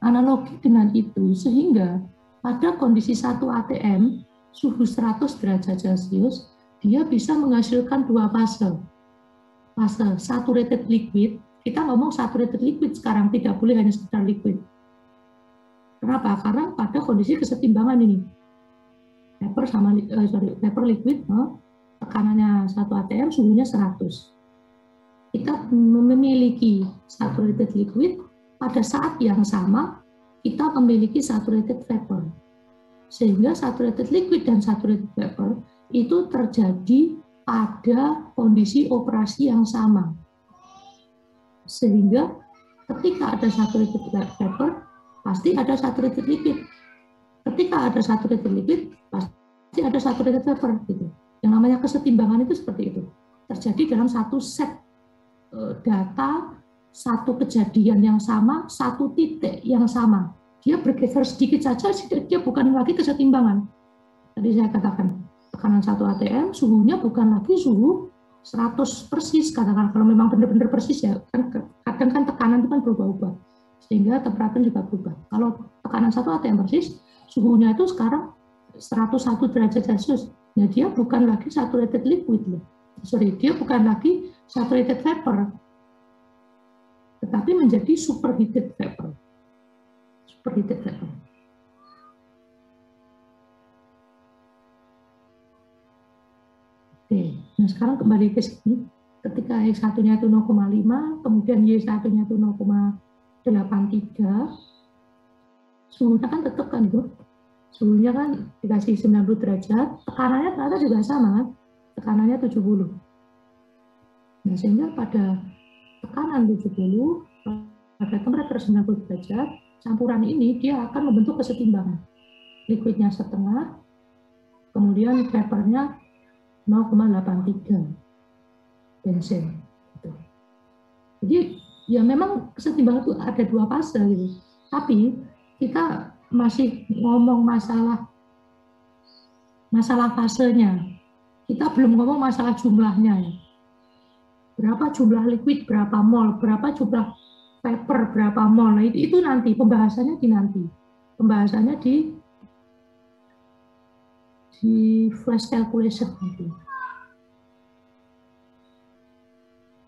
Analogi dengan itu, sehingga pada kondisi 1 atm, suhu 100 derajat Celcius, dia bisa menghasilkan dua fase. Fase saturated liquid, kita ngomong saturated liquid sekarang, tidak boleh hanya sekedar liquid. Kenapa? Karena pada kondisi kesetimbangan ini. Vapor liquid, tekanannya 1 atm, suhunya 100. Kita memiliki saturated liquid, pada saat yang sama kita memiliki saturated vapor. Sehingga saturated liquid dan saturated vapor itu terjadi pada kondisi operasi yang sama. Sehingga ketika ada saturated vapor, pasti ada saturated liquid. Ketika ada saturated liquid, pasti ada saturated vapor. Gitu. Yang namanya kesetimbangan itu seperti itu. Terjadi dalam satu set data, satu kejadian yang sama, satu titik yang sama. Dia bergeser sedikit saja, dia bukan lagi kesetimbangan. Tadi saya katakan, tekanan 1 atm, suhunya bukan lagi suhu 100 persis, katakan kalau memang benar-benar persis ya, kadang kan tekanan itu kan berubah-ubah, sehingga temperatur juga berubah. Kalau tekanan 1 atm persis, suhunya itu sekarang 101 derajat Celcius. Nah, dia bukan lagi saturated liquid loh. Dia bukan lagi saturated vapor, tetapi menjadi superheated vapor. Superheated vapor. Oke, nah sekarang kembali ke sini. Ketika X1-nya itu 0,5, kemudian Y1-nya itu 0,83, suhunya kan tetap kan itu. Suhunya kan dikasih 90 derajat, tekanannya ternyata juga sama kan? Tekanannya 70. Nah, sehingga pada tekanan 70, pada temperatur 90 derajat, campuran ini dia akan membentuk kesetimbangan. Liquidnya setengah, kemudian vapornya 0,83 bensin. Gitu. Jadi ya memang kesetimbangan itu ada dua fase gitu. Tapi kita masih ngomong masalah fasenya. Kita belum ngomong masalah jumlahnya ya. Berapa jumlah liquid, berapa mol, berapa jumlah vapor, berapa mol. Nah, itu nanti pembahasannya di nanti. Pembahasannya di flash calculation nanti.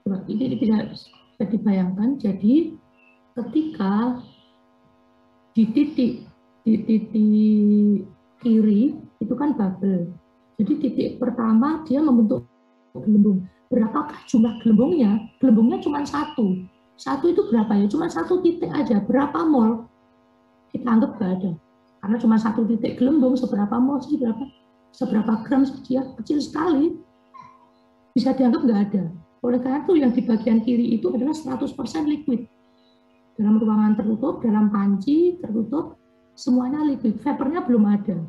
Ini bisa dibayangkan. Jadi ketika di titik kiri itu kan bubble. Jadi titik pertama dia membentuk gelembung. Berapakah jumlah gelembungnya? Gelembungnya cuma satu. Satu itu berapa ya? Cuma satu titik aja. Berapa mol? Kita anggap nggak ada. Karena cuma satu titik gelembung, seberapa mol sih? Seberapa gram dia kecil sekali. Bisa dianggap nggak ada. Oleh karena itu yang di bagian kiri itu adalah 100% liquid. Dalam ruangan tertutup, dalam panci tertutup, semuanya liquid. Vapornya belum ada.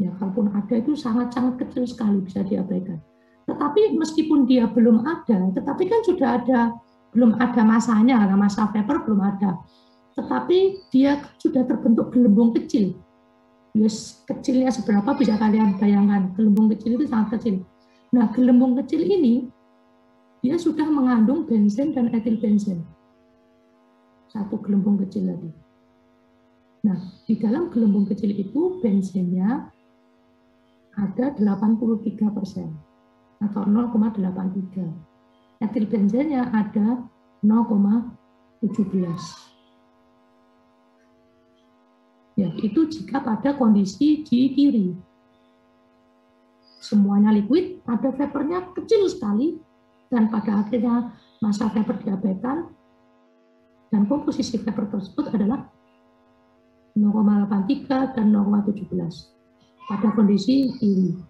Ya, kalaupun ada itu sangat-sangat kecil sekali, bisa diabaikan. Tetapi meskipun dia belum ada, tetapi kan sudah ada, belum ada masanya, karena masa vapor belum ada. Tetapi dia sudah terbentuk gelembung kecil. Yes, kecilnya seberapa bisa kalian bayangkan, gelembung kecil itu sangat kecil. Nah, gelembung kecil ini, dia sudah mengandung bensin dan etil bensin. Satu gelembung kecil lagi. Nah, di dalam gelembung kecil itu bensinnya ada 83% atau 0,83. Etil bensinnya ada 0,17. Ya, itu jika pada kondisi di kiri. Semuanya liquid, ada vapornya kecil sekali, dan pada akhirnya masa vapor diabaikan, dan komposisi vapor tersebut adalah 0,83 dan 0,17 pada kondisi kiri.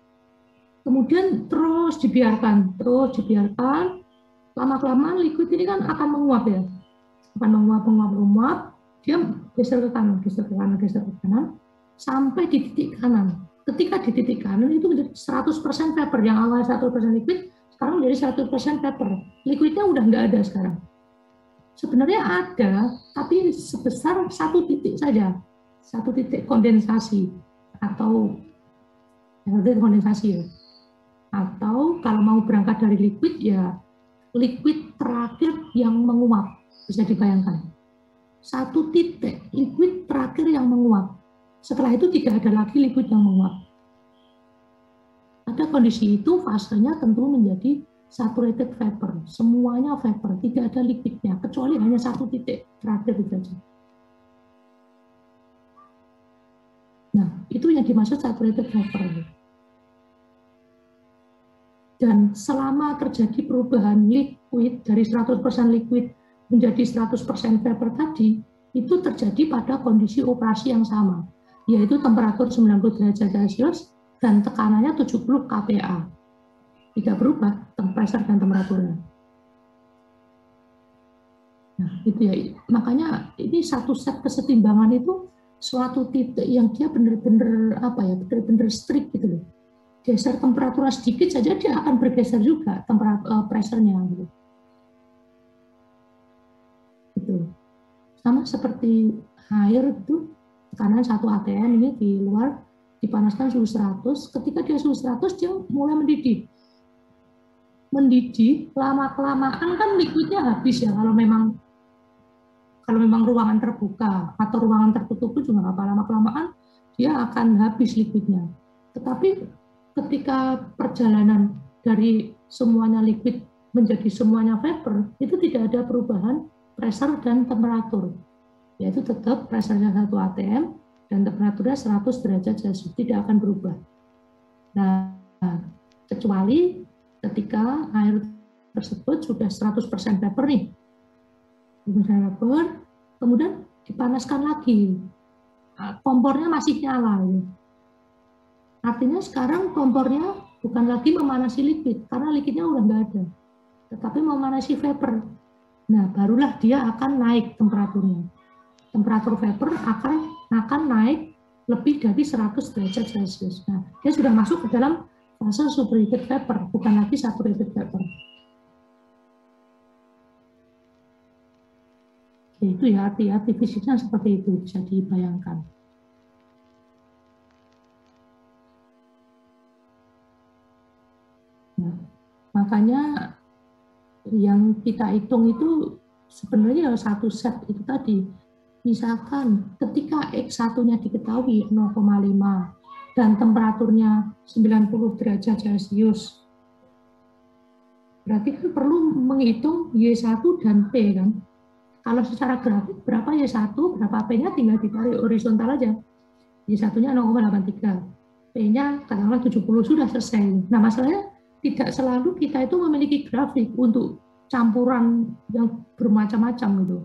Kemudian terus dibiarkan, lama-kelamaan liquid ini kan akan menguap ya, akan menguap, dia geser ke kanan, sampai di titik kanan. Ketika di titik kanan itu menjadi 100% vapor, yang awal 100% liquid, sekarang menjadi 100% vapor. Liquidnya udah nggak ada sekarang. Sebenarnya ada, tapi sebesar satu titik saja, satu titik kondensasi atau kondensasi ya. Atau kalau mau berangkat dari liquid ya liquid terakhir yang menguap, bisa dibayangkan. Satu titik liquid terakhir yang menguap. Setelah itu tidak ada lagi liquid yang menguap. Pada kondisi itu fasenya tentu menjadi saturated vapor. Semuanya vapor, tidak ada liquidnya, kecuali hanya satu titik terakhir saja. Nah, itu yang dimaksud saturated vapor. Dan selama terjadi perubahan liquid dari 100% liquid menjadi 100% vapor tadi, itu terjadi pada kondisi operasi yang sama, yaitu temperatur 90 derajat Celcius dan tekanannya 70 kPa. Tidak berubah, pressure dan temperaturnya. Nah, itu ya. Makanya ini satu set kesetimbangan itu suatu titik yang dia benar-benar benar-benar strict gitu loh. Geser temperaturnya sedikit saja dia akan bergeser juga temperatur pressure-nya gitu. Sama seperti air itu, tekanan 1 atm ini di luar dipanaskan suhu 100, ketika dia suhu 100 dia mulai mendidih, lama-kelamaan kan liquidnya habis ya, kalau memang ruangan terbuka atau ruangan tertutup pun juga apa, lama-kelamaan dia akan habis liquidnya. Tetapi ketika perjalanan dari semuanya liquid menjadi semuanya vapor, itu tidak ada perubahan pressure dan temperatur, yaitu tetap pressure-nya 1 atm dan temperaturnya 100 derajat Celcius, tidak akan berubah. Nah, kecuali ketika air tersebut sudah 100% vapor nih, kemudian dipanaskan lagi, kompornya masih nyala. Artinya sekarang kompornya bukan lagi memanasi liquid, karena liquidnya udah nggak ada, tetapi memanasi vapor. Nah, barulah dia akan naik temperaturnya. Temperatur vapor akan naik lebih dari 100 derajat Celcius. Nah, dia sudah masuk ke dalam fase superheated vapor, bukan lagi saturated vapor. Itu ya hati-hati, fisiknya seperti itu, bisa dibayangkan. Nah, makanya yang kita hitung itu sebenarnya satu set itu tadi. Misalkan ketika X1-nya diketahui 0,5 dan temperaturnya 90 derajat Celcius, berarti kan perlu menghitung Y1 dan P kan. Kalau secara grafik berapa Y1, berapa P-nya tinggal ditarik horizontal aja. Y1-nya 0,83, P-nya katakanlah 70, sudah selesai. Nah masalahnya tidak selalu kita itu memiliki grafik untuk campuran yang bermacam-macam gitu.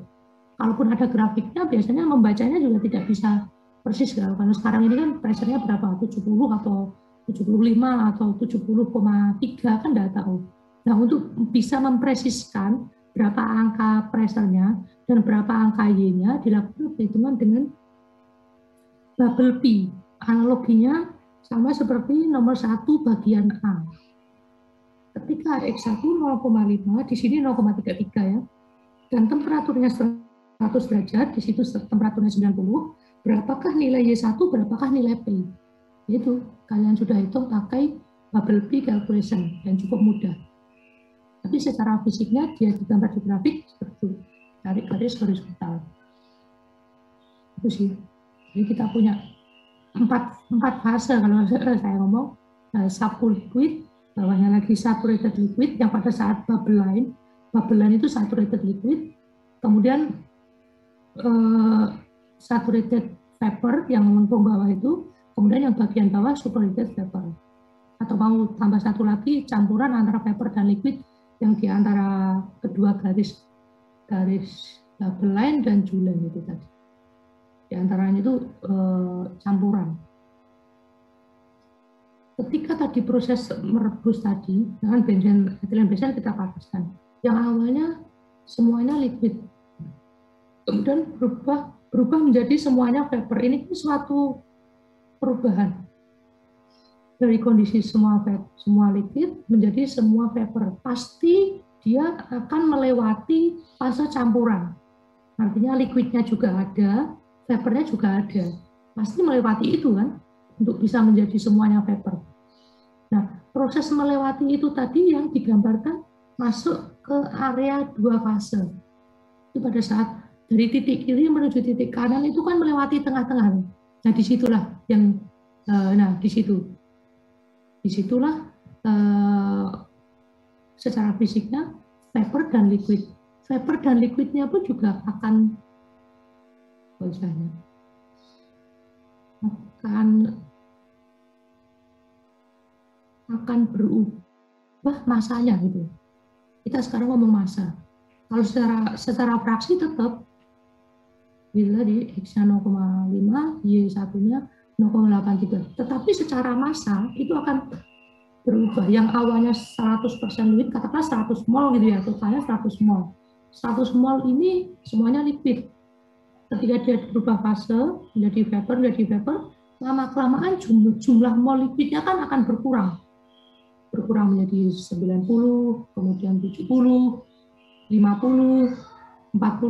Kalaupun ada grafiknya, biasanya membacanya juga tidak bisa persis. Kalau sekarang ini kan pressure-nya berapa? 70 atau 75 atau 70,3 kan tidak tahu. Nah untuk bisa mempresiskan berapa angka pressure-nya dan berapa angka Y-nya dilakukan perhitungan dengan bubble P. Analoginya sama seperti nomor 1 bagian A. Ketika X1 0,5, di sini 0,33 ya, dan temperaturnya 100 derajat, di situ temperaturnya 90, berapakah nilai Y1, berapakah nilai P? Itu kalian sudah hitung pakai bubble P calculation, dan cukup mudah. Tapi secara fisiknya dia digambar di grafik seperti itu, tarik garis horizontal. Itu sih. Jadi kita punya empat fase kalau saya ngomong, subliquid, bawahnya lagi saturated liquid yang pada saat bubble line itu saturated liquid, kemudian saturated vapor yang melengkung bawah itu, kemudian yang bagian bawah superheated vapor. Atau mau tambah satu lagi campuran antara vapor dan liquid yang di antara kedua garis bubble line dan dew line itu tadi. Di antaranya itu campuran. Ketika tadi proses merebus tadi dengan benzen etilen benzen kita panaskan, yang awalnya semuanya liquid, kemudian berubah menjadi semuanya vapor. Ini suatu perubahan dari kondisi semua liquid menjadi semua vapor. Pasti dia akan melewati fase campuran. Artinya liquidnya juga ada, vapornya juga ada. Pasti melewati itu kan, untuk bisa menjadi semuanya vapor. Nah, proses melewati itu tadi yang digambarkan masuk ke area dua fase. Itu pada saat dari titik kiri menuju titik kanan itu kan melewati tengah-tengah. Nah, disitulah yang, disitulah secara fisiknya vapor dan liquid. Vapor dan liquidnya pun juga akan berubah masanya gitu. Kita sekarang ngomong massa. Kalau secara fraksi tetap bila di X-nya 0,5, Y1-nya 0,83. Tetapi secara massa itu akan berubah. Yang awalnya 100% liquid, katakanlah 100 mol gitu ya, totalnya 100 mol. 100 mol ini semuanya liquid. Ketika dia berubah fase menjadi vapor, lama-kelamaan jumlah mol liquidnya kan akan berkurang menjadi 90, kemudian 70, 50, 40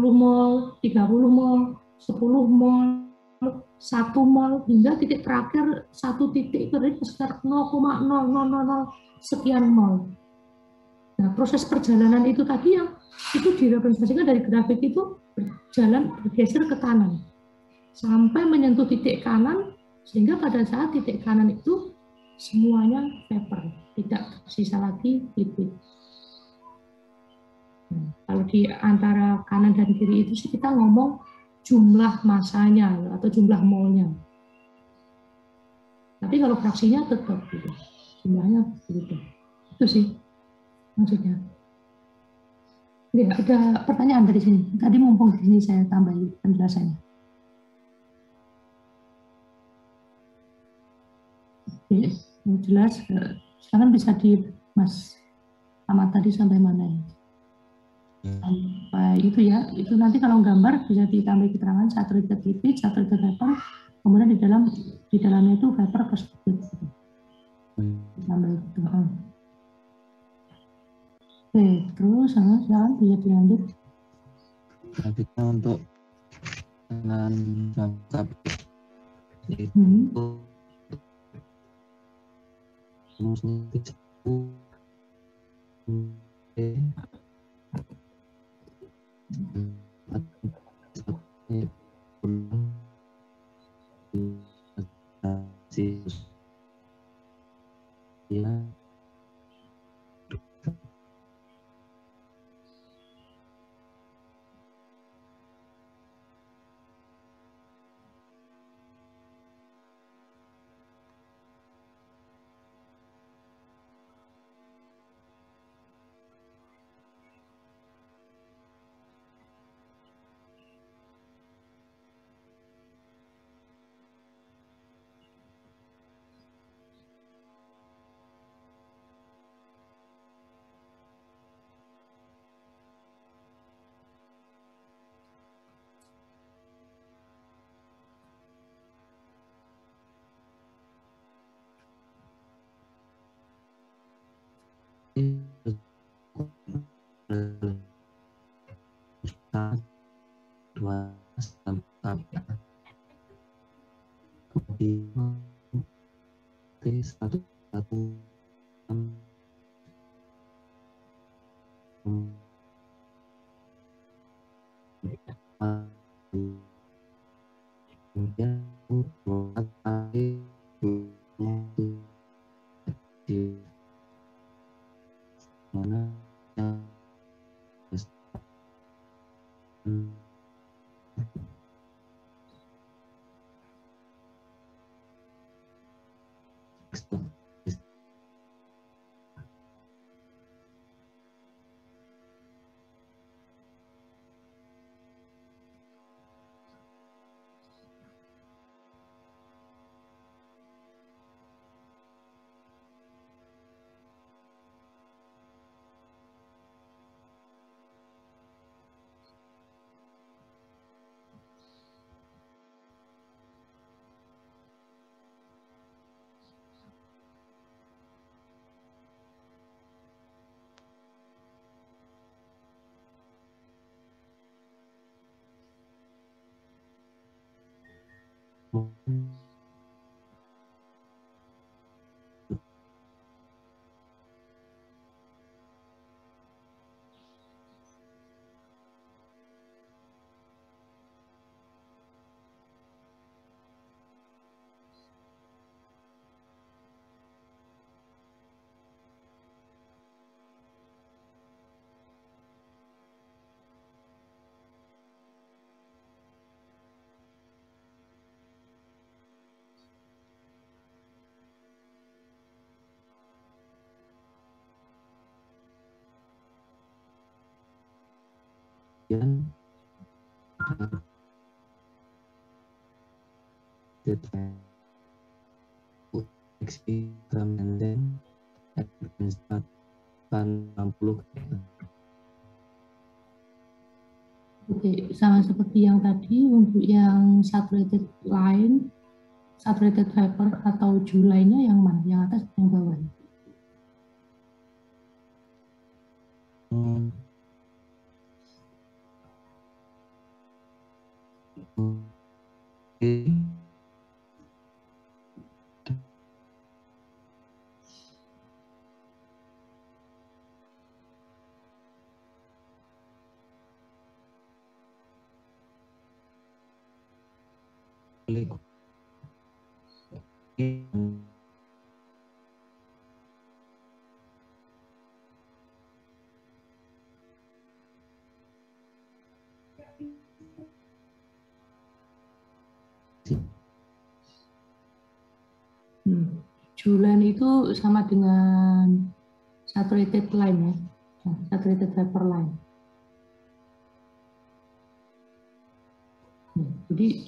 mol, 30 mol, 10 mol, 1 mol, hingga titik terakhir satu titik itu sekitar 0,0000 sekian mol. Nah, proses perjalanan itu tadi yang itu direpresentasikan dari grafik itu bergeser ke kanan sampai menyentuh titik kanan, sehingga pada saat titik kanan itu semuanya vapor, tidak tersisa lagi liquid. Kalau di antara kanan dan kiri itu sih kita ngomong jumlah masanya atau jumlah molnya. Tapi kalau fraksinya tetap gitu, jumlahnya begitu. Itu sih maksudnya. Oke, ada pertanyaan dari sini. Tadi mumpung di sini saya tambahin penjelasannya. Oke, jelas. Sekarang bisa di Mas Ahmad tadi sampai mana ya? Sampai itu ya. Itu nanti kalau gambar bisa ditambah keterangan saturated liquid, saturated vapor, kemudian di dalamnya itu vapor tersebut. Tambah itu. Oke, terus sekarang bisa dilanjut. Selanjutnya untuk dengan jangka itu ya. Dua sampai satu kemudian di mana yang eksperimen 60. Oke, sama seperti yang tadi untuk yang saturated line, saturated vapor atau Ju lainnya yang mana? Yang atas, yang bawah? Julan itu sama dengan saturated line ya, saturated vapor line. Jadi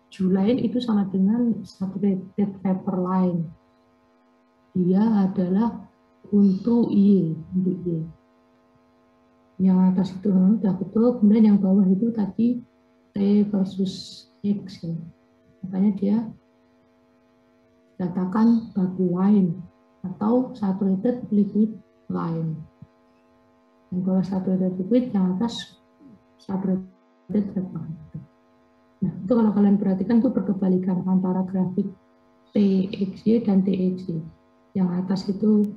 July itu sama dengan saturated vapor line. Dia adalah untuk Y, untuk Y. Yang atas itu sudah betul, kemudian yang bawah itu tadi T versus X ya. Makanya dia katakan baku line atau saturated liquid line. Yang bawah saturated liquid, yang atas saturated vapor. Nah, itu kalau kalian perhatikan itu berkebalikan antara grafik PXY dan TXY. Yang atas itu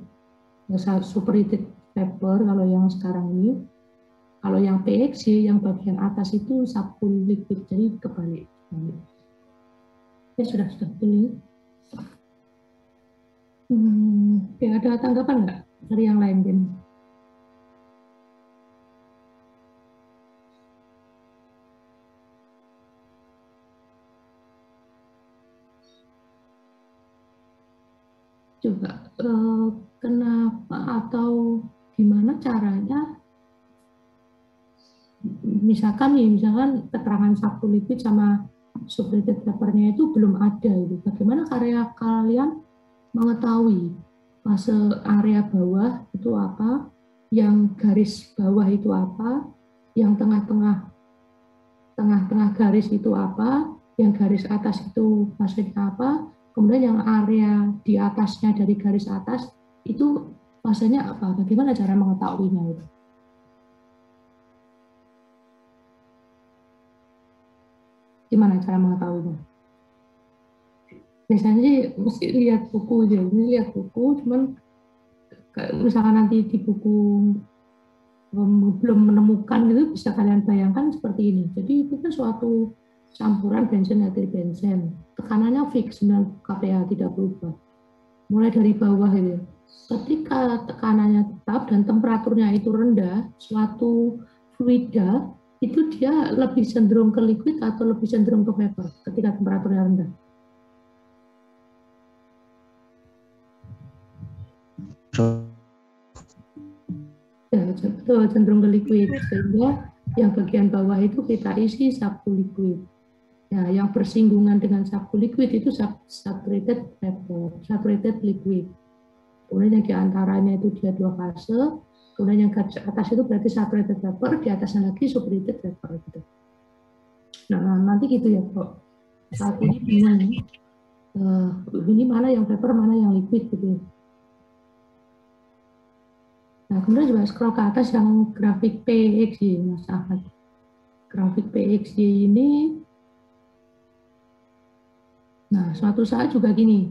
superheated vapor kalau yang sekarang ini. Kalau yang PXY yang bagian atas itu subcooled liquid, jadi kebalik. Ya sudah pilih. Oke, ada tanggapan nggak dari yang lain, Ben? Coba kenapa atau gimana caranya? Misalkan keterangan subcooled liquid sama superheated vapornya itu belum ada. Bagaimana kalian mengetahui fase area bawah itu apa, yang garis bawah itu apa, yang tengah-tengah garis itu apa, yang garis atas itu fasenya apa, kemudian yang area di atasnya dari garis atas itu fasenya apa, bagaimana cara mengetahuinya itu? Gimana cara mengetahuinya? Biasanya sih mesti lihat buku aja. Ini lihat buku, cuman misalkan nanti di buku belum menemukan gitu, bisa kalian bayangkan seperti ini. Jadi itu kan suatu campuran benzen etil benzen. Tekanannya fix 9 kPa, tidak berubah. Mulai dari bawah itu. Ketika tekanannya tetap dan temperaturnya itu rendah, suatu fluida itu dia lebih cenderung ke liquid atau lebih cenderung ke vapor ketika temperaturnya rendah. Ya, cenderung ke liquid, sehingga yang bagian bawah itu kita isi subcooled liquid. Ya, yang bersinggungan dengan subcooled liquid itu saturated vapor, saturated liquid. Kemudian yang diantaranya itu dia 2 fase, kemudian yang garis atas itu berarti saturated vapor, di atasnya lagi superheated vapor gitu. Nah, nanti gitu ya kok. Saat ini bingung, ini mana yang vapor, mana yang liquid gitu. Nah, kemudian juga scroll ke atas yang grafik PXY, Mas Ahmad. Grafik PXY ini, nah suatu saat juga gini,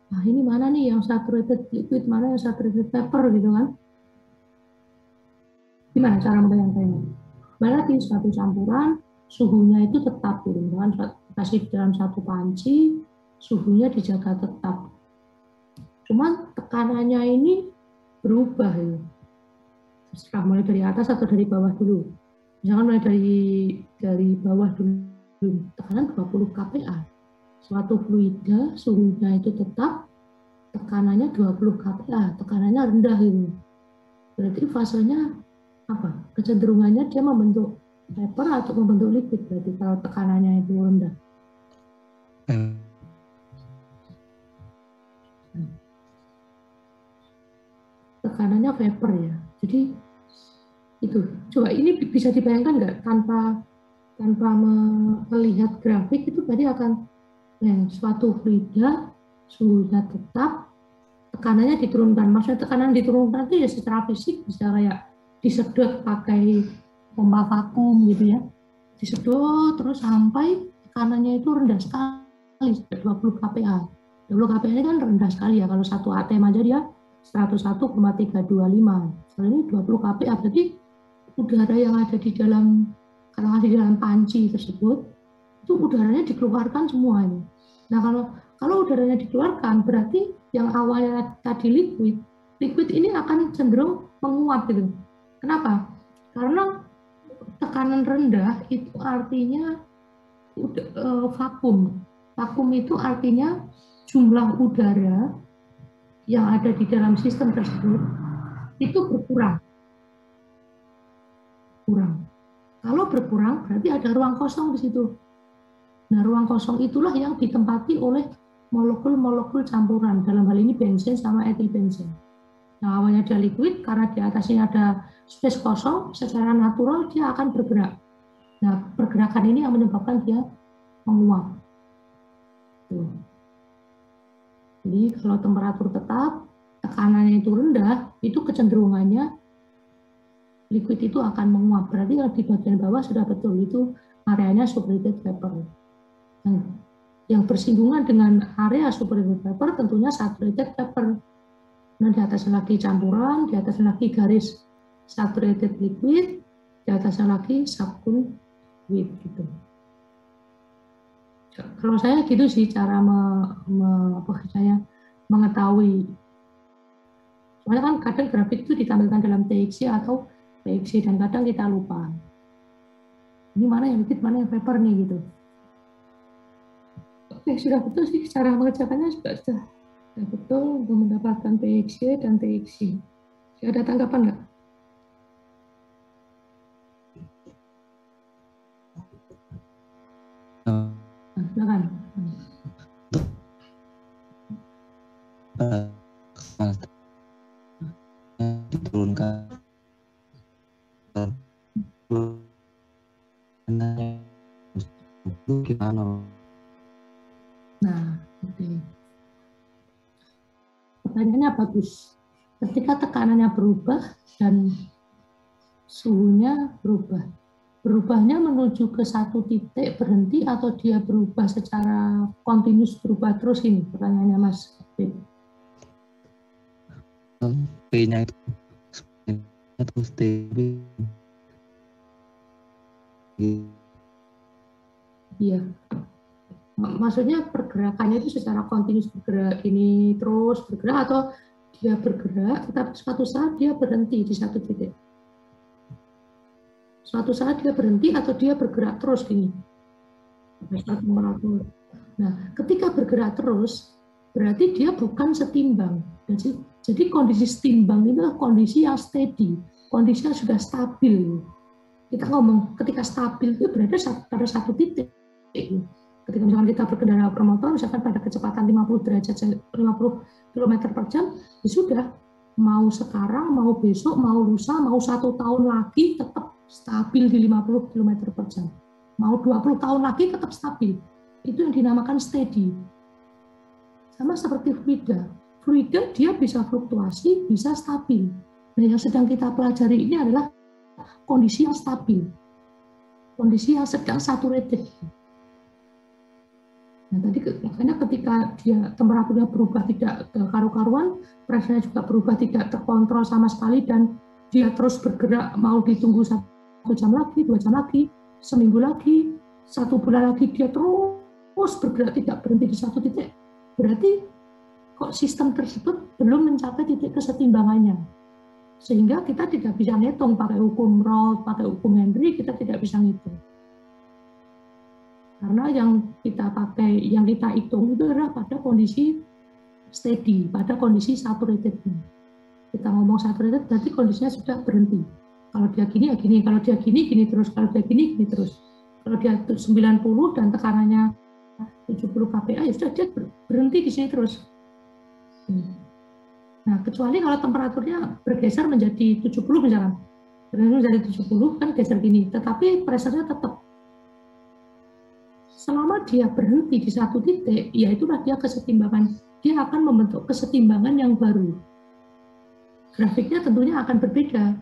nah ini mana nih yang saturated liquid, mana yang saturated vapor gitu kan. Gimana cara membayangkannya? Berarti suatu campuran, suhunya itu tetap gitu, kan kasih dalam satu panci, suhunya dijaga tetap. Cuman tekanannya ini berubah ya. Setelah mulai dari atas atau dari bawah dulu. Misalkan mulai dari bawah dulu, tekanan 20 kPa. Suatu fluida suhunya itu tetap, tekanannya 20 kPa, tekanannya rendah ini. Berarti fasenya apa? Kecenderungannya dia membentuk vapor atau membentuk liquid, berarti kalau tekanannya itu rendah. Tekanannya vapor ya. Jadi itu. Coba ini bisa dibayangkan nggak tanpa melihat grafik itu berarti akan suatu fluida suhunya tetap, tekanannya diturunkan. Maksudnya tekanan diturunkan itu ya secara fisik bisa kayak disedot pakai pompa vakum gitu ya. Disedot terus sampai tekanannya itu rendah sekali, 20 kPa. 20 kPa ini kan rendah sekali ya, kalau satu atm aja dia 101,325. Kalau ini 20 kPa, berarti udara yang ada di dalam, katakanlah di dalam panci tersebut, itu udaranya dikeluarkan semua ini. Nah, kalau udaranya dikeluarkan, berarti yang awalnya tadi liquid ini akan cenderung menguap gitu. Kenapa? Karena tekanan rendah itu artinya vakum. Vakum itu artinya jumlah udara yang ada di dalam sistem tersebut itu berkurang. Kalau berkurang berarti ada ruang kosong di situ. Nah, ruang kosong itulah yang ditempati oleh molekul-molekul campuran, dalam hal ini benzen sama etil benzen. Nah, awalnya ada liquid, karena di atasnya ada space kosong, secara natural dia akan bergerak. Nah, pergerakan ini yang menyebabkan dia menguap. Tuh. Jadi kalau temperatur tetap, tekanannya itu rendah, itu kecenderungannya liquid itu akan menguap. Berarti yang di bagian bawah sudah betul, itu areanya superheated vapor. Yang bersinggungan dengan area superheated vapor tentunya saturated vapor. Nah, di atasnya lagi campuran, di atasnya lagi garis saturated liquid, di atasnya lagi subcooled liquid gitu. Kalau saya gitu sih cara mengetahui. Soalnya kan kadang grafik itu ditampilkan dalam TXT atau PXT dan kadang kita lupa. Ini mana yang liquid, mana yang vapor nih gitu. Oke, sudah betul sih cara mengerjakannya sudah betul untuk mendapatkan PXT dan TXT. Ada tanggapan nggak? Silakan. Diturunkan gimana? Nah, oke. Pertanyaannya bagus. Ketika tekanannya berubah dan suhunya berubah, berubahnya menuju ke satu titik berhenti atau dia berubah secara kontinus berubah terus ini? Pertanyaannya Mas. P-nya itu stabil. Iya. Maksudnya pergerakannya itu secara kontinus bergerak ini terus bergerak atau dia bergerak tetapi suatu saat dia berhenti di satu titik. Suatu saat dia berhenti atau dia bergerak terus gini. Nah, ketika bergerak terus berarti dia bukan setimbang. Jadi kondisi setimbang itu adalah kondisi yang steady, kondisi yang sudah stabil. Kita ngomong ketika stabil itu berada pada satu titik. Ketika misalkan kita berkendara bermotor, misalkan pada kecepatan 50 km per jam, ya sudah, mau sekarang, mau besok, mau lusa, mau 1 tahun lagi tetap stabil di 50 km per jam. Mau 20 tahun lagi tetap stabil. Itu yang dinamakan steady. Sama seperti fluida. Fluida dia bisa fluktuasi, bisa stabil. Nah, yang sedang kita pelajari ini adalah kondisi yang stabil. Kondisi yang sedang saturated. Nah, tadi makanya ketika dia temperaturnya berubah tidak karu-karuan, pressure-nya juga berubah tidak terkontrol sama sekali dan dia terus bergerak, mau ditunggu 1 jam lagi, 2 jam lagi, seminggu lagi, 1 bulan lagi dia terus bergerak tidak berhenti di satu titik. Berarti kok sistem tersebut belum mencapai titik kesetimbangannya. Sehingga kita tidak bisa ngitung pakai hukum Raoult, pakai hukum Henry, kita tidak bisa ngitung. Karena yang kita pakai, yang kita hitung itu adalah pada kondisi steady, pada kondisi saturated. Kita ngomong saturated berarti kondisinya sudah berhenti. Kalau dia gini ya gini, kalau dia gini gini terus, kalau dia gini gini terus. Kalau dia 90 dan tekanannya 70 kPa ya sudah dia berhenti di sini terus. Nah, kecuali kalau temperaturnya bergeser menjadi 70 misalkan. Menjadi 70 kan geser gini, tetapi pressure-nya tetap. Selama dia berhenti di satu titik, ya itulah dia kesetimbangan. Dia akan membentuk kesetimbangan yang baru. Grafiknya tentunya akan berbeda.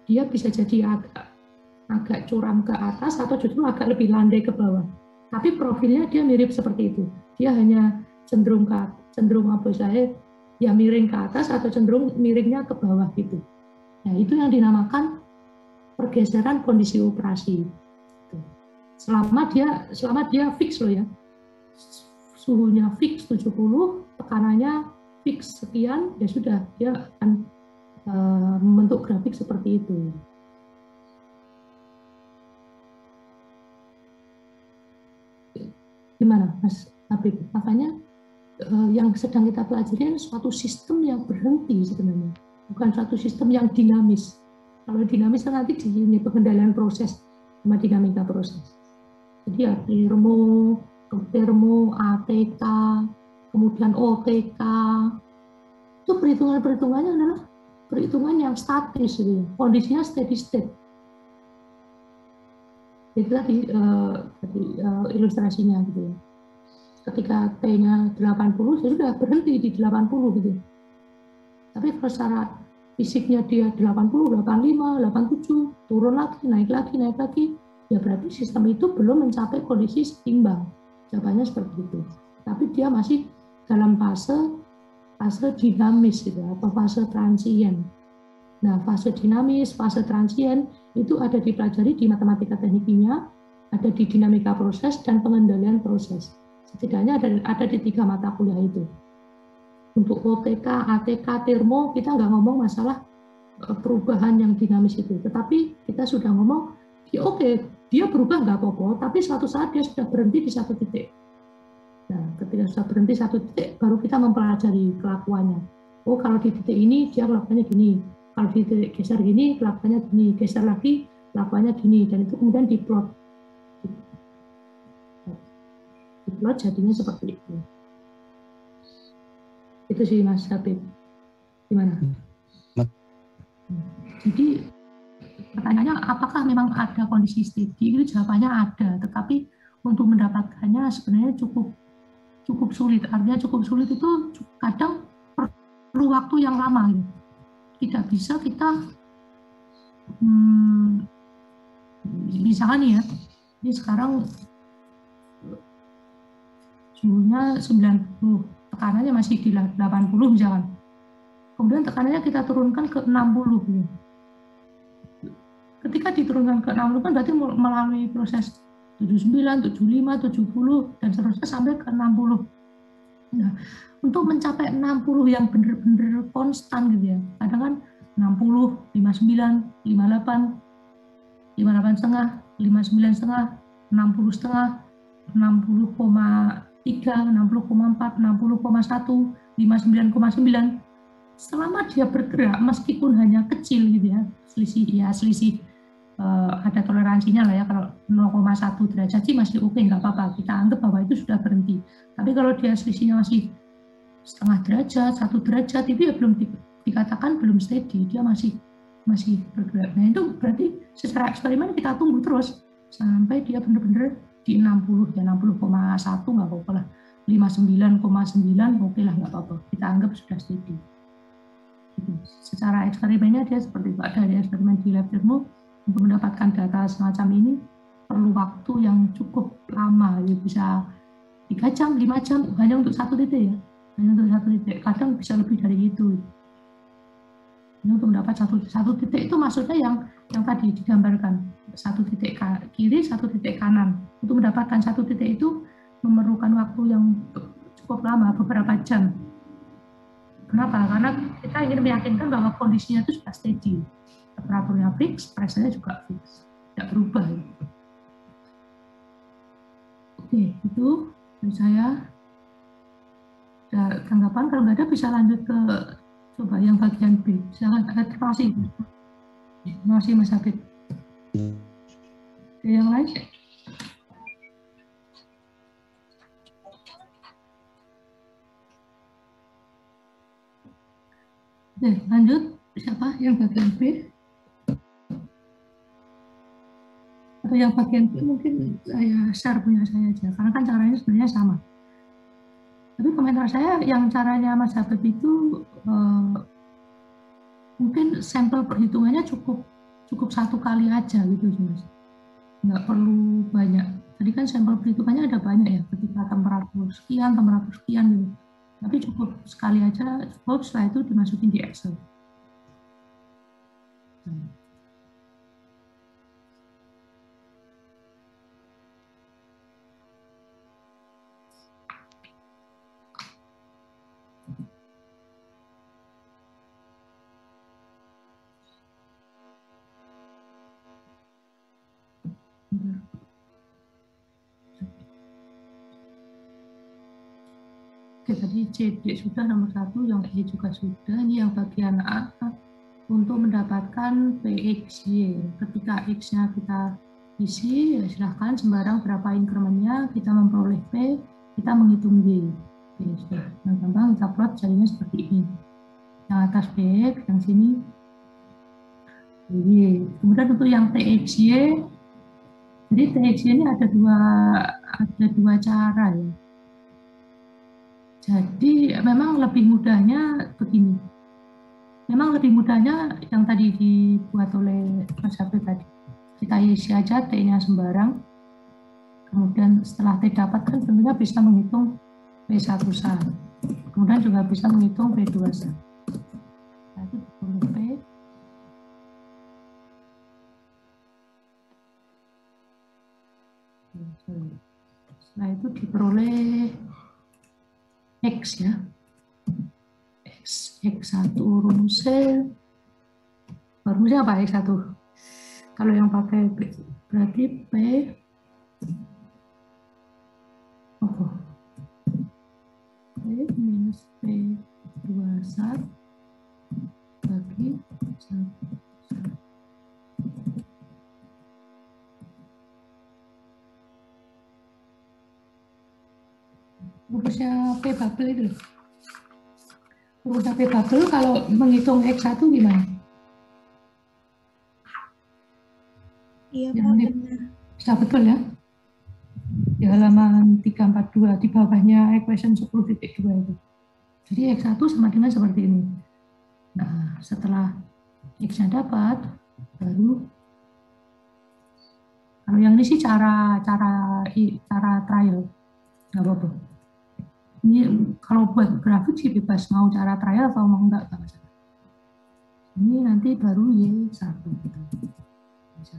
Dia bisa jadi agak curam ke atas atau justru agak lebih landai ke bawah. Tapi profilnya dia mirip seperti itu. Dia hanya cenderung ya miring ke atas atau cenderung miringnya ke bawah gitu. Nah, itu yang dinamakan pergeseran kondisi operasi. Selama dia fix loh ya, suhunya fix 70, tekanannya fix sekian, ya sudah dia akan membentuk grafik seperti itu. Gimana Mas Habib? Makanya yang sedang kita pelajari adalah suatu sistem yang berhenti sebenarnya, bukan suatu sistem yang dinamis. Kalau dinamis kan nanti di pengendalian proses sama dinamika proses. Jadi ya termo, ATK, kemudian OTK, itu perhitungannya adalah perhitungan yang statis, gitu. Kondisinya steady state. Itu tadi ilustrasinya gitu ya. ketika T-nya 80, ya sudah berhenti di 80 gitu. Tapi kalau secara fisiknya dia 80, 85, 87, turun lagi, naik lagi, ya berarti sistem itu belum mencapai kondisi seimbang. Jawabannya seperti itu. Tapi dia masih dalam fase dinamis gitu, atau fase transien. Nah, fase dinamis, fase transien itu ada dipelajari di matematika teknik kimia, ada di dinamika proses dan pengendalian proses. Setidaknya ada di 3 mata kuliah itu. Untuk OTK, ATK, termo, kita nggak ngomong masalah perubahan yang dinamis itu. Tetapi kita sudah ngomong, ya oke, dia berubah nggak apa-apa, tapi suatu saat dia sudah berhenti di satu titik. Nah, ketika sudah berhenti satu titik, baru kita mempelajari kelakuannya. Oh, kalau di titik ini dia kelakuannya gini. Kalau di titik geser gini, kelakuannya gini. Geser lagi, kelakuannya gini. Dan itu kemudian diplot. Diplot jadinya seperti itu. Itu sih Mas Habib. Gimana? Jadi pertanyaannya apakah memang ada kondisi steady? Itu jawabannya ada, tetapi untuk mendapatkannya sebenarnya cukup sulit. Artinya cukup sulit itu kadang perlu waktu yang lama. Gitu. Tidak bisa kita misalkan nih ya, ini sekarang suhunya 90, tekanannya masih di 80 misalkan. Kemudian tekanannya kita turunkan ke 60. Gitu. Ketika diturunkan ke 60 kan berarti melalui proses 79, 75, 70, dan seterusnya sampai ke 60. Nah, untuk mencapai 60 yang benar-benar konstan gitu ya, kadang kan 60, 59, 58, 58 setengah, 59 setengah, 60 setengah, 60,3, 60,4, 60,1, 59,9. Selama dia bergerak, meskipun hanya kecil gitu ya, selisih ada toleransinya lah ya, kalau 0,1 derajat sih masih oke, nggak apa-apa, kita anggap bahwa itu sudah berhenti. Tapi kalau dia selisihnya masih setengah derajat, 1 derajat, itu ya belum dikatakan belum steady, dia masih bergerak. Nah itu berarti secara eksperimen kita tunggu terus sampai dia benar-benar di 60, ya 60,1 nggak apa-apa lah, 59,9 oke lah, nggak apa-apa, kita anggap sudah steady. Gitu. Secara eksperimennya dia seperti itu, ada di eksperimen di lab termo. Untuk mendapatkan data semacam ini perlu waktu yang cukup lama, ya bisa 3 jam, 5 jam hanya untuk satu titik ya, hanya untuk satu titik, kadang bisa lebih dari itu. Ini untuk mendapat satu titik itu maksudnya yang tadi digambarkan, satu titik kiri, satu titik kanan. Untuk mendapatkan satu titik itu memerlukan waktu yang cukup lama, beberapa jam. Kenapa? Karena kita ingin meyakinkan bahwa kondisinya itu sudah steady. Temperaturnya fix, pressure-nya juga fix, tidak berubah. Oke, itu dari saya. Ada tanggapan? Kalau nggak ada bisa lanjut ke coba yang bagian B. Silakan. Terima kasih. Terima kasih Mas Habib. Oke, yang lain? Oke, lanjut. Siapa yang bagian B? Atau yang bagian B mungkin saya share punya saya aja, karena kan caranya sebenarnya sama. Tapi komentar saya yang caranya Mas Habib itu mungkin sampel perhitungannya cukup 1 kali aja gitu Mas. Nggak perlu banyak. Tadi kan sampel perhitungannya ada banyak ya, ketika temperatur sekian gitu. Tapi cukup sekali aja, cukup, setelah itu dimasukin di Excel. Oke, tadi C, D sudah nomor 1, yang B juga sudah. Ini yang bagian A, untuk mendapatkan PXY. Ketika X-nya kita isi, ya silahkan sembarang berapa incrementnya, kita memperoleh P, kita menghitung Y. Oke, sudah gampang, kita plot jadinya seperti ini. Yang atas PX, yang sini Y. Kemudian untuk yang TXY, jadi TXY ini ada dua cara ya. Jadi memang lebih mudahnya begini. Memang lebih mudahnya yang tadi dibuat oleh Mas Habib tadi. Kita isi aja T-nya sembarang. Kemudian setelah T dapat kan tentunya bisa menghitung P1 sat. Kemudian juga bisa menghitung P2 sat. Nah, itu P. Setelah itu diperoleh X ya. X1 rumusnya apa X1? Kalau yang pakai P, berarti P apa? P minus P2 sat bagi 1 sat. Rumusnya P bubble itu loh. Rumusnya P bubble kalau menghitung X1 gimana? Iya, Yang Pak, ini benar. bisa betul ya? Di halaman 342, di bawahnya equation 10.2 itu. Jadi X1 sama dengan seperti ini. Nah, setelah X-nya dapat, baru kalau yang ini sih cara trial, nggak apa-apa. Ini kalau buat grafik sih bebas, mau cara trial atau mau enggak masalah. Ini nanti baru Y1 gitu. Y1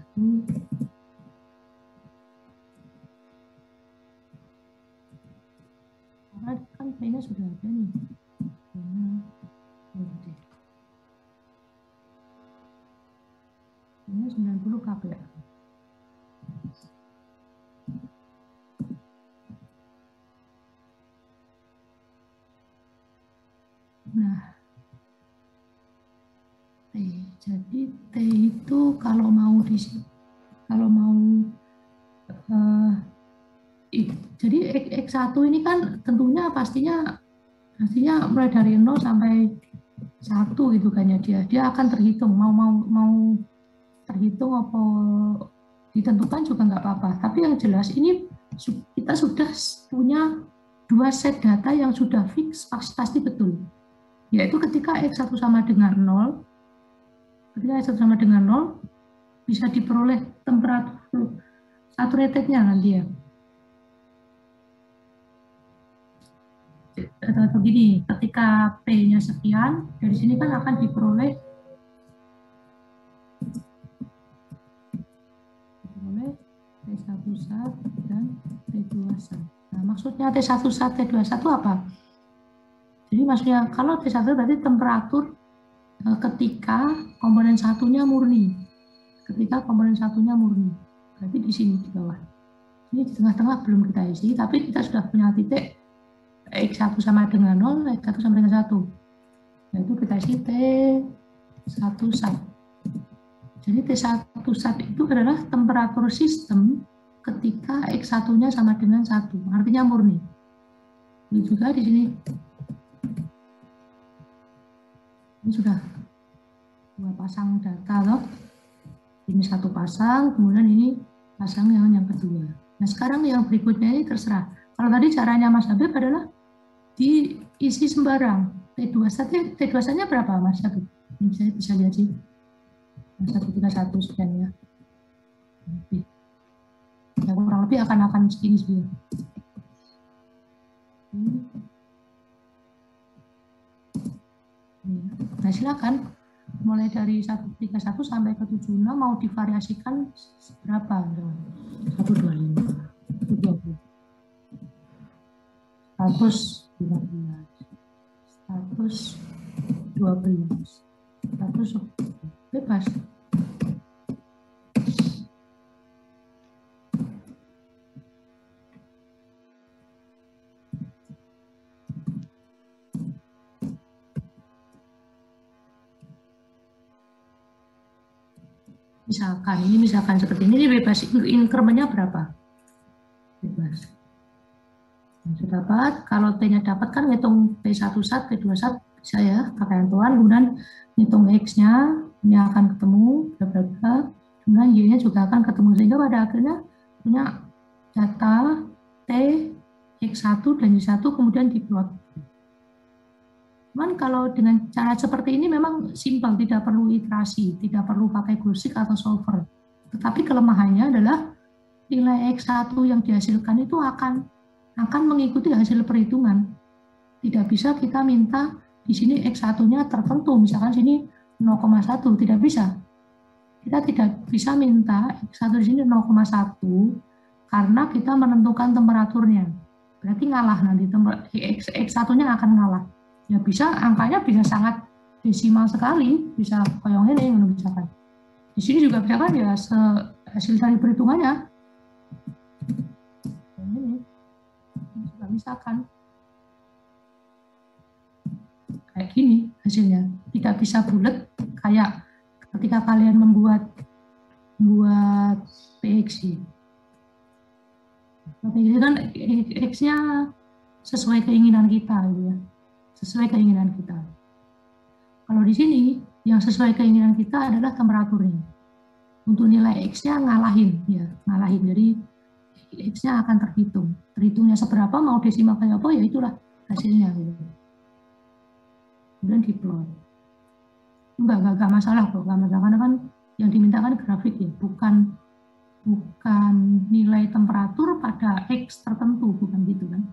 karena kan P-nya sudah ada nih. P-nya udah. P-nya 90 kPa. Nah, T. Jadi T itu kalau mau jadi X1 ini kan tentunya pastinya mulai dari 0 sampai 1 gitu kan ya, dia akan terhitung mau terhitung apa ditentukan juga nggak apa-apa. Tapi yang jelas ini kita sudah punya 2 set data yang sudah fix pasti betul. Yaitu ketika X1 sama dengan 0, ketika X1 sama dengan 0, bisa diperoleh temperatur saturated-nya nanti ya. Atau begini, ketika P-nya sekian, dari sini kan akan diperoleh T1 sat dan T2 sat. Nah, maksudnya T1 sat, T2 sat itu apa? Jadi maksudnya kalau T1 berarti temperatur ketika komponen satunya murni. Ketika komponen satunya murni. Berarti di sini di bawah. Ini di tengah-tengah belum kita isi, tapi kita sudah punya titik X1 sama dengan 0, X1 sama dengan 1. Yaitu kita isi T1 sat. Jadi T1 sat itu adalah temperatur sistem ketika X1-nya sama dengan 1, artinya murni. Ini juga di sini. Ini sudah 2 pasang data loh. Ini 1 pasang, kemudian ini pasang yang kedua. Nah sekarang yang berikutnya ini terserah. Kalau tadi caranya Mas Habib adalah diisi sembarang. T2 satnya berapa Mas Habib? Ini saya bisa lihat sih. 131 sekian ya. Ya kurang lebih akan segini sih. Nah silakan mulai dari 131 sampai ke 76 mau divariasikan berapa? 125, 120, 115, 112, 100 bebas. Misalkan seperti ini bebas, incrementnya berapa? Bebas. Sudah dapat, kalau T-nya dapat kan ngitung P1 sat, P2 sat bisa ya, pakai hitungan, kemudian ngitung X-nya, ini akan ketemu, kemudian Y-nya juga akan ketemu, sehingga pada akhirnya punya data T, X1 dan Y1 kemudian diplot. Cuman kalau dengan cara seperti ini memang simpel, tidak perlu iterasi, tidak perlu pakai Glussig atau solver. Tetapi kelemahannya adalah nilai X1 yang dihasilkan itu akan mengikuti hasil perhitungan. Tidak bisa kita minta di sini X1-nya tertentu, misalkan sini 0,1, tidak bisa. Kita tidak bisa minta X1 di sini 0,1 karena kita menentukan temperaturnya. Berarti ngalah nanti, X1-nya akan ngalah. Ya bisa, angkanya bisa sangat desimal sekali, bisa koyong ini misalkan. Di sini juga misalkan ya hasil dari perhitungannya. Ini juga misalkan kayak gini hasilnya, tidak bisa bulat kayak ketika kalian membuat PX. PX kan X-nya sesuai keinginan kita, gitu ya. Sesuai keinginan kita. Kalau di sini yang sesuai keinginan kita adalah temperaturnya. Untuk nilai X-nya ngalahin, ya, ngalahin. Jadi X-nya akan terhitung. Terhitungnya seberapa, mau desimal kayak apa, ya itulah hasilnya. Gitu. Kemudian diplot. Enggak masalah kok, enggak masalah. Karena kan yang dimintakan grafik ya, bukan nilai temperatur pada X tertentu, bukan gitu kan.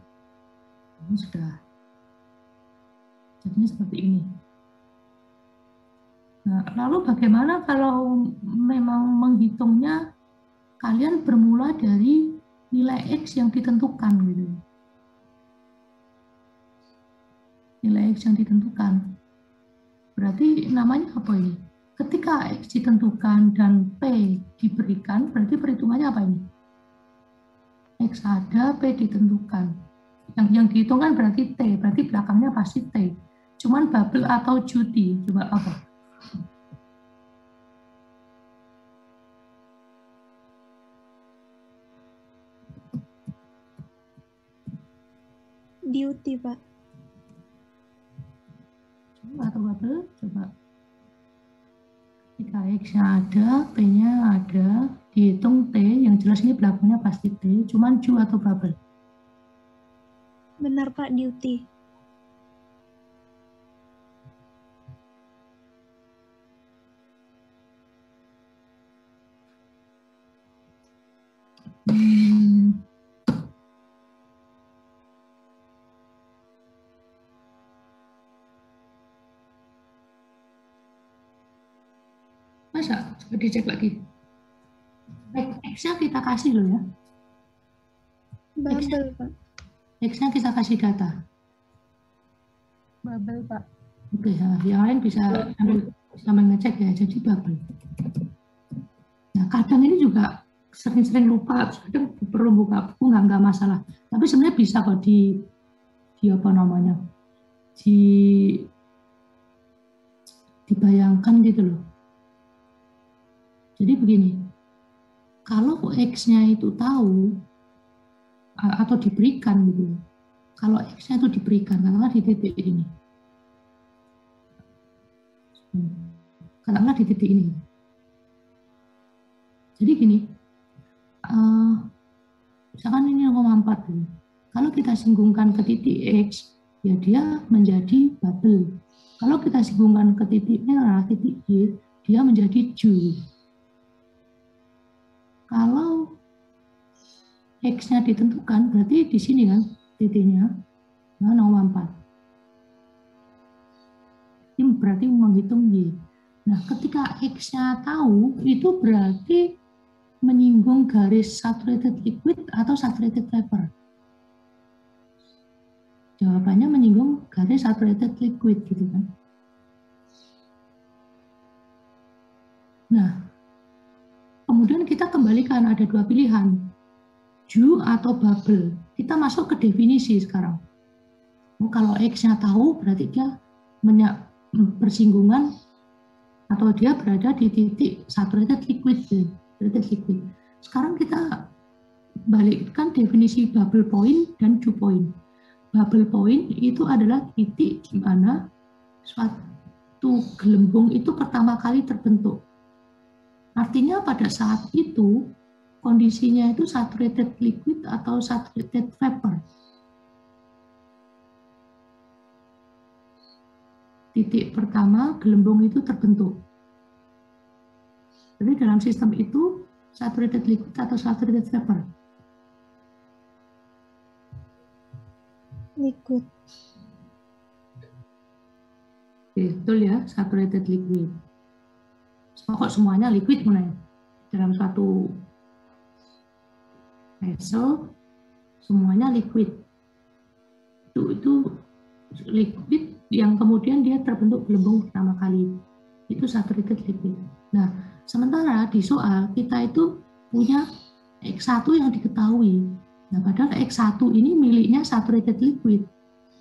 Ini sudah jadinya seperti ini. Nah, lalu bagaimana kalau memang menghitungnya kalian bermula dari nilai X yang ditentukan gitu. Nilai X yang ditentukan. Berarti namanya apa ini? Ketika X ditentukan dan P diberikan, berarti perhitungannya apa ini? X ada, P ditentukan. Yang dihitungkan berarti T, berarti belakangnya pasti T. Cuman bubble atau Judy, coba apa? Duty, Pak. Coba atau bubble, coba. Ketika X-nya ada, P-nya ada, dihitung T, yang jelas ini belakangnya pasti T, cuman Ju atau bubble? Benar, Pak, duty. Masa? Coba dicek lagi. X-nya kita kasih loh ya. Bubble, Pak. X-nya kita kasih data. Bubble, Pak. Oke, yang lain bisa sambil ngecek ya, jadi bubble. Nah, kadang ini juga sering-sering lupa, kadang perlu buka buku nggak masalah. Tapi sebenarnya bisa kok di apa namanya, dibayangkan gitu loh. Jadi begini, kalau X-nya itu tahu atau diberikan gitu, kalau X-nya itu diberikan, katakanlah di titik ini, katakanlah di titik ini. Jadi gini, misalkan ini 0,4 dulu. Kalau kita singgungkan ke titik X, ya dia menjadi bubble. Kalau kita singgungkan ke titik merah, titik Y, dia menjadi Joule. Kalau X-nya ditentukan, berarti di sini kan titiknya 0,4. Ini berarti menghitung Y. Nah, ketika X-nya tahu, itu berarti menyinggung garis saturated liquid atau saturated vapor. Jawabannya menyinggung garis saturated liquid gitu kan. Nah, kemudian kita kembalikan ada dua pilihan, Ju atau bubble. Kita masuk ke definisi sekarang. Kalau X-nya tahu berarti dia bersinggungan atau dia berada di titik saturated liquid. Sekarang kita balikkan definisi bubble point dan Ju point. Bubble point itu adalah titik di mana suatu gelembung itu pertama kali terbentuk. Artinya pada saat itu kondisinya itu saturated liquid atau saturated vapor. titik pertama gelembung itu terbentuk. Jadi dalam sistem itu saturated liquid atau saturated vapor? Liquid. Betul ya, saturated liquid. Kok semuanya liquid mulai dalam suatu vessel semuanya liquid. Itu liquid yang kemudian dia terbentuk gelembung pertama kali. Itu saturated liquid. Nah, sementara di soal kita itu punya X1 yang diketahui. Nah, padahal X1 ini miliknya saturated liquid.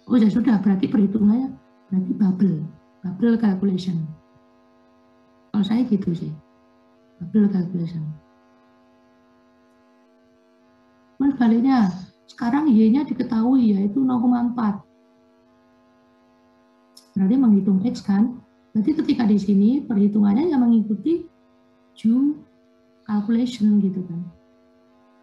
Oh ya sudah, berarti perhitungannya berarti bubble calculation. Kalau saya gitu sih, bubble calculation. Dan sebaliknya, sekarang Y-nya diketahui yaitu 0,4. Berarti menghitung X kan? Berarti ketika di sini perhitungannya yang mengikuti Joule calculation gitu kan.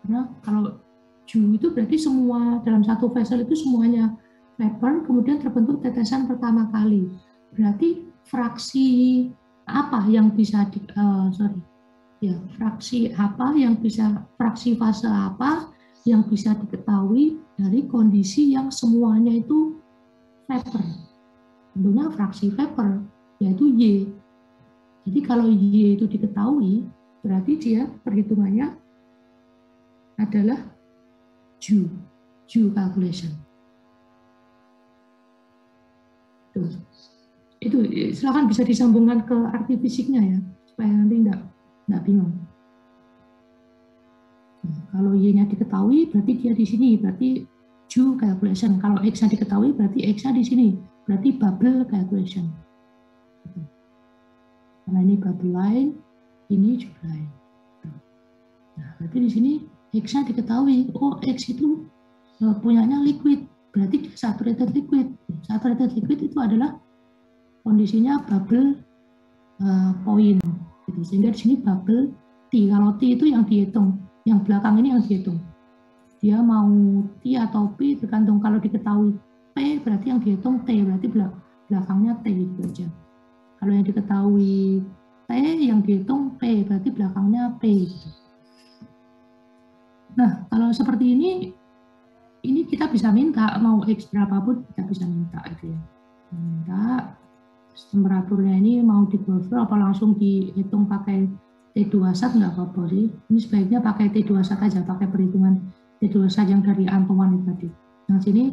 Karena kalau Joule itu berarti semua dalam satu vessel itu semuanya vapor kemudian terbentuk tetesan pertama kali. Berarti fraksi apa yang bisa fraksi fase apa yang bisa diketahui dari kondisi yang semuanya itu vapor. Tentunya fraksi vapor yaitu Y. Jadi kalau Y itu diketahui, berarti dia perhitungannya adalah Joule calculation. Itu silakan bisa disambungkan ke arti fisiknya ya, supaya nanti enggak bingung. Kalau Y-nya diketahui, berarti dia di sini, berarti Joule calculation. Kalau X-nya diketahui, berarti X-nya di sini, berarti bubble calculation. Karena ini bubble line, ini Joule line. Nah, berarti di sini X-nya diketahui, oh X itu punyanya liquid, berarti saturated liquid. Saturated liquid itu adalah kondisinya bubble point, gitu. Sehingga di sini bubble T. Kalau T itu yang dihitung, yang belakang ini yang dihitung. Dia mau T atau P tergantung. Kalau diketahui P berarti yang dihitung T, berarti belakangnya T gitu aja. Kalau yang diketahui T yang dihitung P, berarti belakangnya P gitu. Nah, kalau seperti ini kita bisa minta mau X berapapun kita bisa minta gitu ya. Minta temperaturnya ini mau di-buffer apa langsung dihitung pakai T21 nggak apa-apa sih. Ini sebaiknya pakai T21 aja, pakai perhitungan T21 yang dari Antoine tadi. Yang sini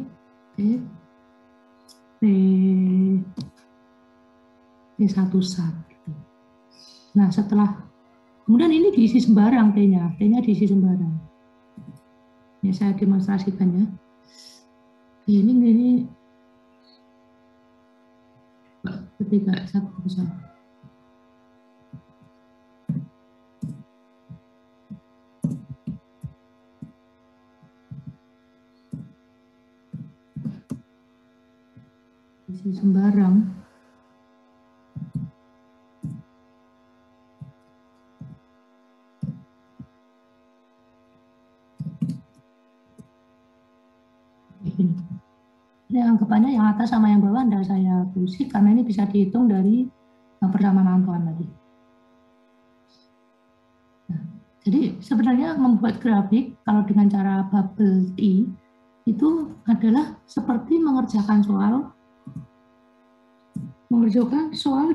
T1 sat gitu. Nah, setelah kemudian ini diisi sembarang T-nya diisi sembarang. Ini saya demonstrasikan ya. Ini ketika satu besar. Isi sembarang. Ini anggapannya yang atas sama yang bawah tidak saya tulis karena ini bisa dihitung dari persamaan Antoine tadi. Nah, jadi sebenarnya membuat grafik kalau dengan cara bubble T itu adalah seperti mengerjakan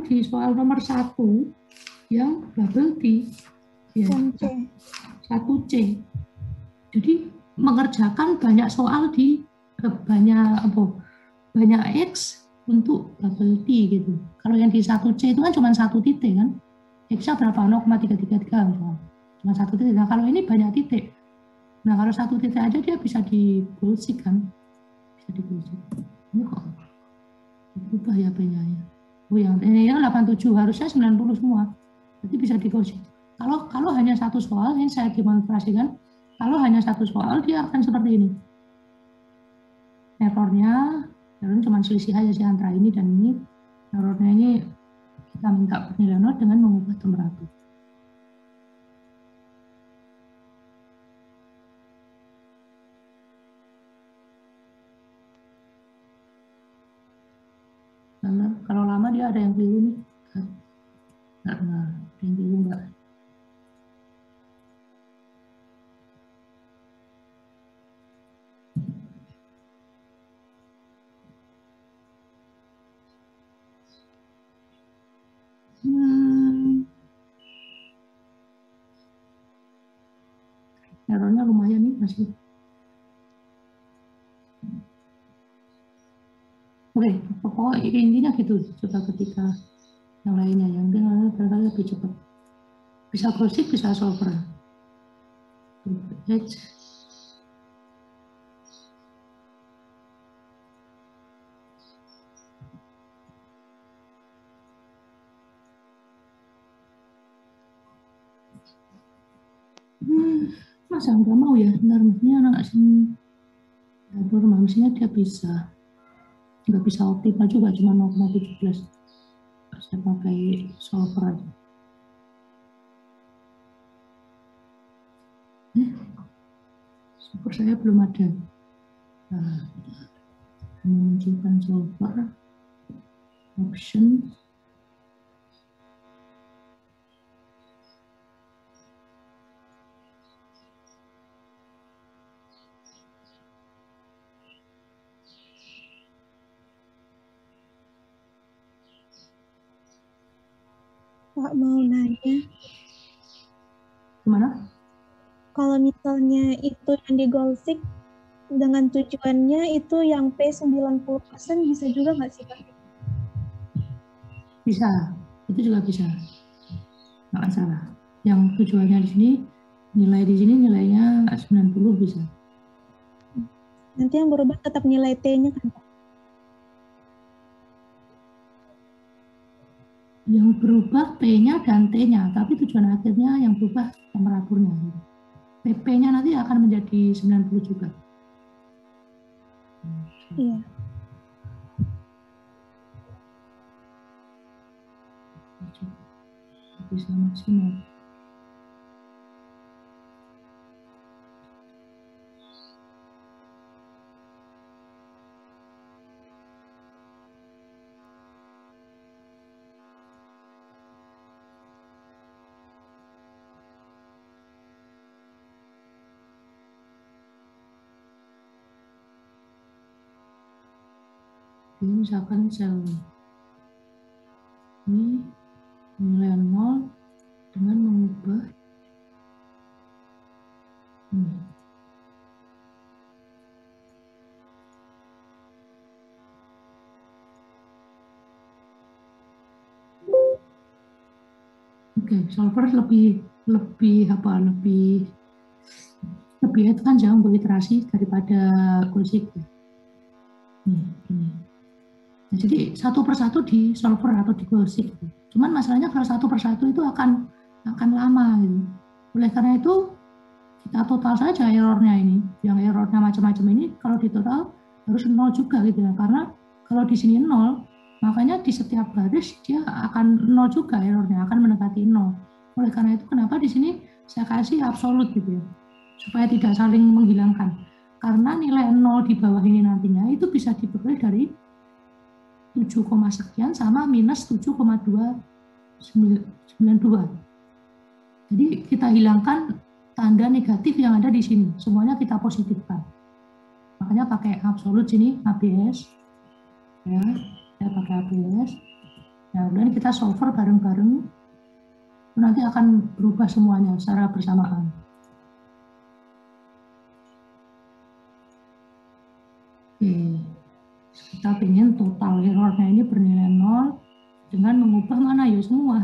di soal nomor 1 yang bubble T ya, 1C. Jadi mengerjakan banyak soal di banyak X untuk bubble T gitu. Kalau yang di 1C itu kan cuma satu titik kan. X-nya berapa? 0,333 misalnya. Cuma satu titik. Nah, kalau ini banyak titik. Nah, kalau satu titik aja dia bisa di-bullshit kan. Bisa di-bullshit. Ini kok berubah ya P-nya ya. Oh, yang ini 87, harusnya 90 semua. Berarti bisa di-bullshit. Kalau hanya satu soal, ini saya demonstrasikan. Kalau hanya satu soal, dia akan seperti ini. Errornya cuma selisih aja sih antara ini dan ini. Errornya ini kita minta penilaian not dengan mengubah temperatur. Kalau lama pertama dia ada yang keliru nih. Nggak, ada yang keliru nggak? Errornya lumayan nih masih. Oke, pokoknya intinya gitu. Coba ketika yang lainnya, yang barangkali lebih cepat. Bisa cross-check, bisa solver. Masa nggak mau ya? Benar, maksudnya anak sini normal, maksudnya dia bisa. Nggak bisa optimal juga, cuma 0,17. Saya pakai solver aja. Solver saya belum ada. Nah, menunjukkan solver option. Pak mau nanya. Gimana? Kalau misalnya itu yang di Goalseek dengan tujuannya itu yang P90% bisa juga nggak sih Pak? Bisa, itu juga bisa. Nggak masalah. Yang tujuannya di sini, nilai di sini nilainya 90 bisa. Nanti yang berubah tetap nilai T-nya kan Pak? Yang berubah P-nya dan T-nya, tapi tujuan akhirnya yang berubah temperaturnya. PP-nya nanti akan menjadi 90 juga. Iya. Bisa maksimal. Ini misalkan sel ini nilai 0 dengan mengubah ini. Oke, solver lebih advance ya untuk iterasi daripada Goalseek. Ini. Nah, jadi satu persatu di solver atau di Goalseek. Cuman masalahnya kalau satu persatu itu akan lama gitu. Oleh karena itu kita total saja errornya ini. Yang errornya macam-macam ini kalau di total harus 0 juga gitu ya. Karena kalau di sini 0, makanya di setiap baris dia akan 0 juga errornya, akan mendekati 0. Oleh karena itu kenapa di sini saya kasih absolut gitu ya. Supaya tidak saling menghilangkan. Karena nilai 0 di bawah ini nantinya itu bisa diperoleh dari 7, sekian sama minus 7,292. Jadi kita hilangkan tanda negatif yang ada di sini. Semuanya kita positifkan. Makanya pakai absolut sini ABS. Ya, saya pakai ABS. Nah, kemudian kita solver bareng-bareng. Nanti akan berubah semuanya secara bersamaan. Oke. Kita ingin total errornya ini bernilai 0 dengan mengubah mana ya semua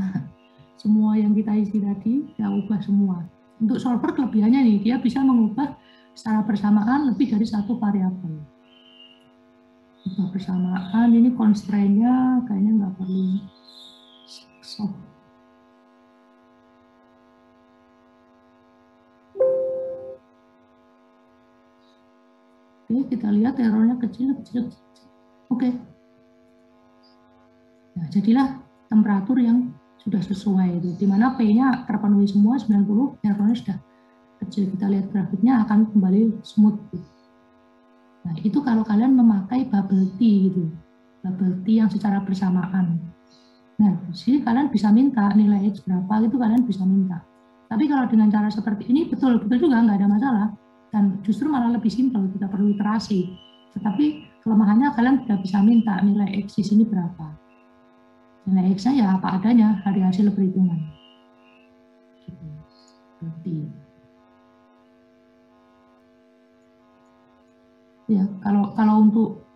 yang kita isi tadi kita ubah semua. Untuk solver kelebihannya nih dia bisa mengubah secara bersamaan lebih dari satu variabel. Ubah bersamaan ini constraint-nya kayaknya nggak perlu solve. Oke, kita lihat errornya kecil. Oke. Nah, jadilah temperatur yang sudah sesuai itu. Di mana P-nya terpenuhi semua 90, errornya sudah kecil. Kita lihat grafiknya akan kembali smooth. Nah, itu kalau kalian memakai bubble T gitu. Bubble T yang secara bersamaan. Nah, di sini kalian bisa minta nilai X berapa, itu kalian bisa minta. Tapi kalau dengan cara seperti ini, betul-betul juga nggak ada masalah. Dan justru malah lebih simpel, tidak perlu iterasi. Tetapi kelemahannya kalian tidak bisa minta nilai X di sini berapa. Nilai X-nya ya apa adanya dari hasil perhitungan. Berarti. Ya, kalau untuk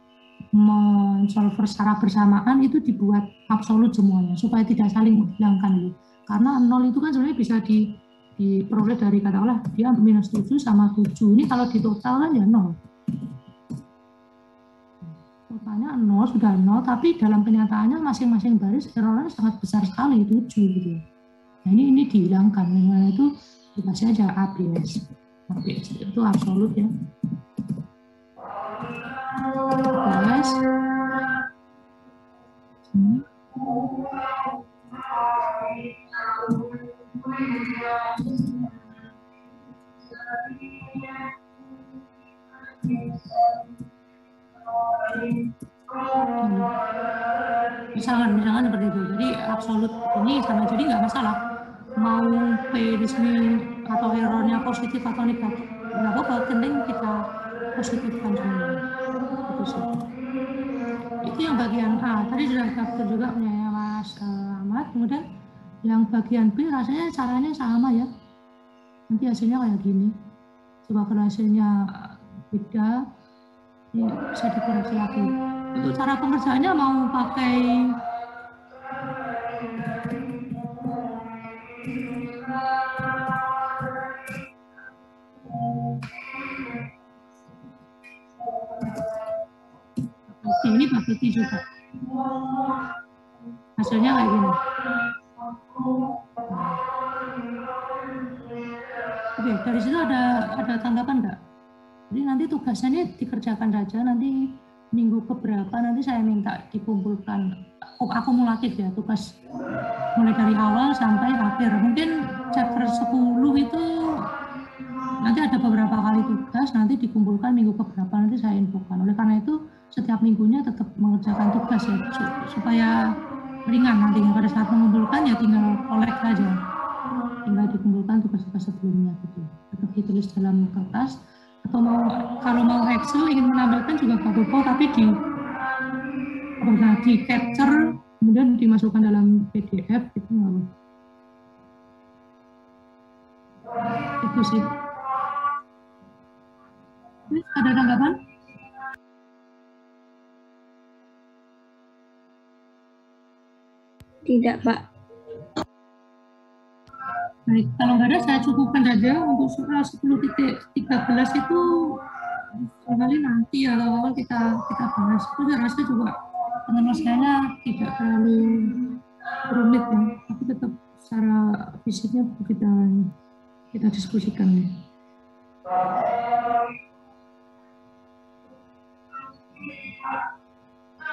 mensolver secara bersamaan itu dibuat absolut semuanya supaya tidak saling menghilangkan. Karena 0 itu kan sebenarnya bisa diperoleh dari katakanlah dia minus 7 sama 7. Ini kalau ditotal kan ya 0. Totalnya 0, sudah 0, tapi dalam kenyataannya masing-masing baris errornya sangat besar sekali, 7 gitu. Nah ini dihilangkan, nah, itu dikasih aja ABS. ABS itu absolut ya. ABS. Misalkan seperti itu. Jadi absolut ini sama, jadi nggak masalah mau P di sini atau errornya positif atau negatif, nggak apa-apa, penting kita positifkan semua. Itu sih. Itu yang bagian A. Tadi sudah daftar juga punya Mas Ahmad. Kemudian yang bagian B rasanya caranya sama ya. Nanti hasilnya kayak gini. Coba kalau hasilnya beda, ini bisa dikoreksi lagi. Untuk cara pengerjaannya mau pakai ini pakai T juga. Hasilnya kayak gini. Oke, dari situ ada tanggapan nggak? Jadi nanti tugasnya ini dikerjakan saja, nanti minggu keberapa nanti saya minta dikumpulkan akumulatif ya, tugas mulai dari awal sampai akhir. Mungkin chapter 10 itu nanti ada beberapa kali tugas, nanti dikumpulkan minggu keberapa nanti saya infokan. Oleh karena itu setiap minggunya tetap mengerjakan tugas ya, supaya ringan nantinya pada saat mengumpulkan ya tinggal kolek saja, tinggal dikumpulkan tugas-tugas sebelumnya gitu. Tetap ditulis dalam kertas, atau kalau mau Excel ingin menampilkan juga nggak apa-apa, tapi di capture kemudian dimasukkan dalam PDF itu nggak apa. Itu sih. Ada tanggapan? Tidak, Pak. Baik, kalau nggak ada saya cukupkan saja untuk soal 10.13 itu kali nanti ya awal kita bahas. Itu saya rasa juga penyelesaiannya tidak terlalu rumit ya, tapi tetap secara fisiknya kita diskusikan ya.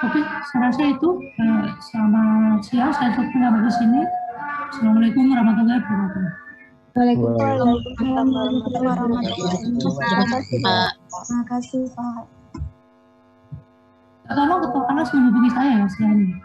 Oke, saya rasa itu selamat siang, saya cukup sampai di sini. Assalamualaikum warahmatullahi wabarakatuh. Waalaikumsalam warahmatullahi wabarakatuh. Terima kasih, Pak. Tolong ketua kelas menghubungi saya ya setelah ini.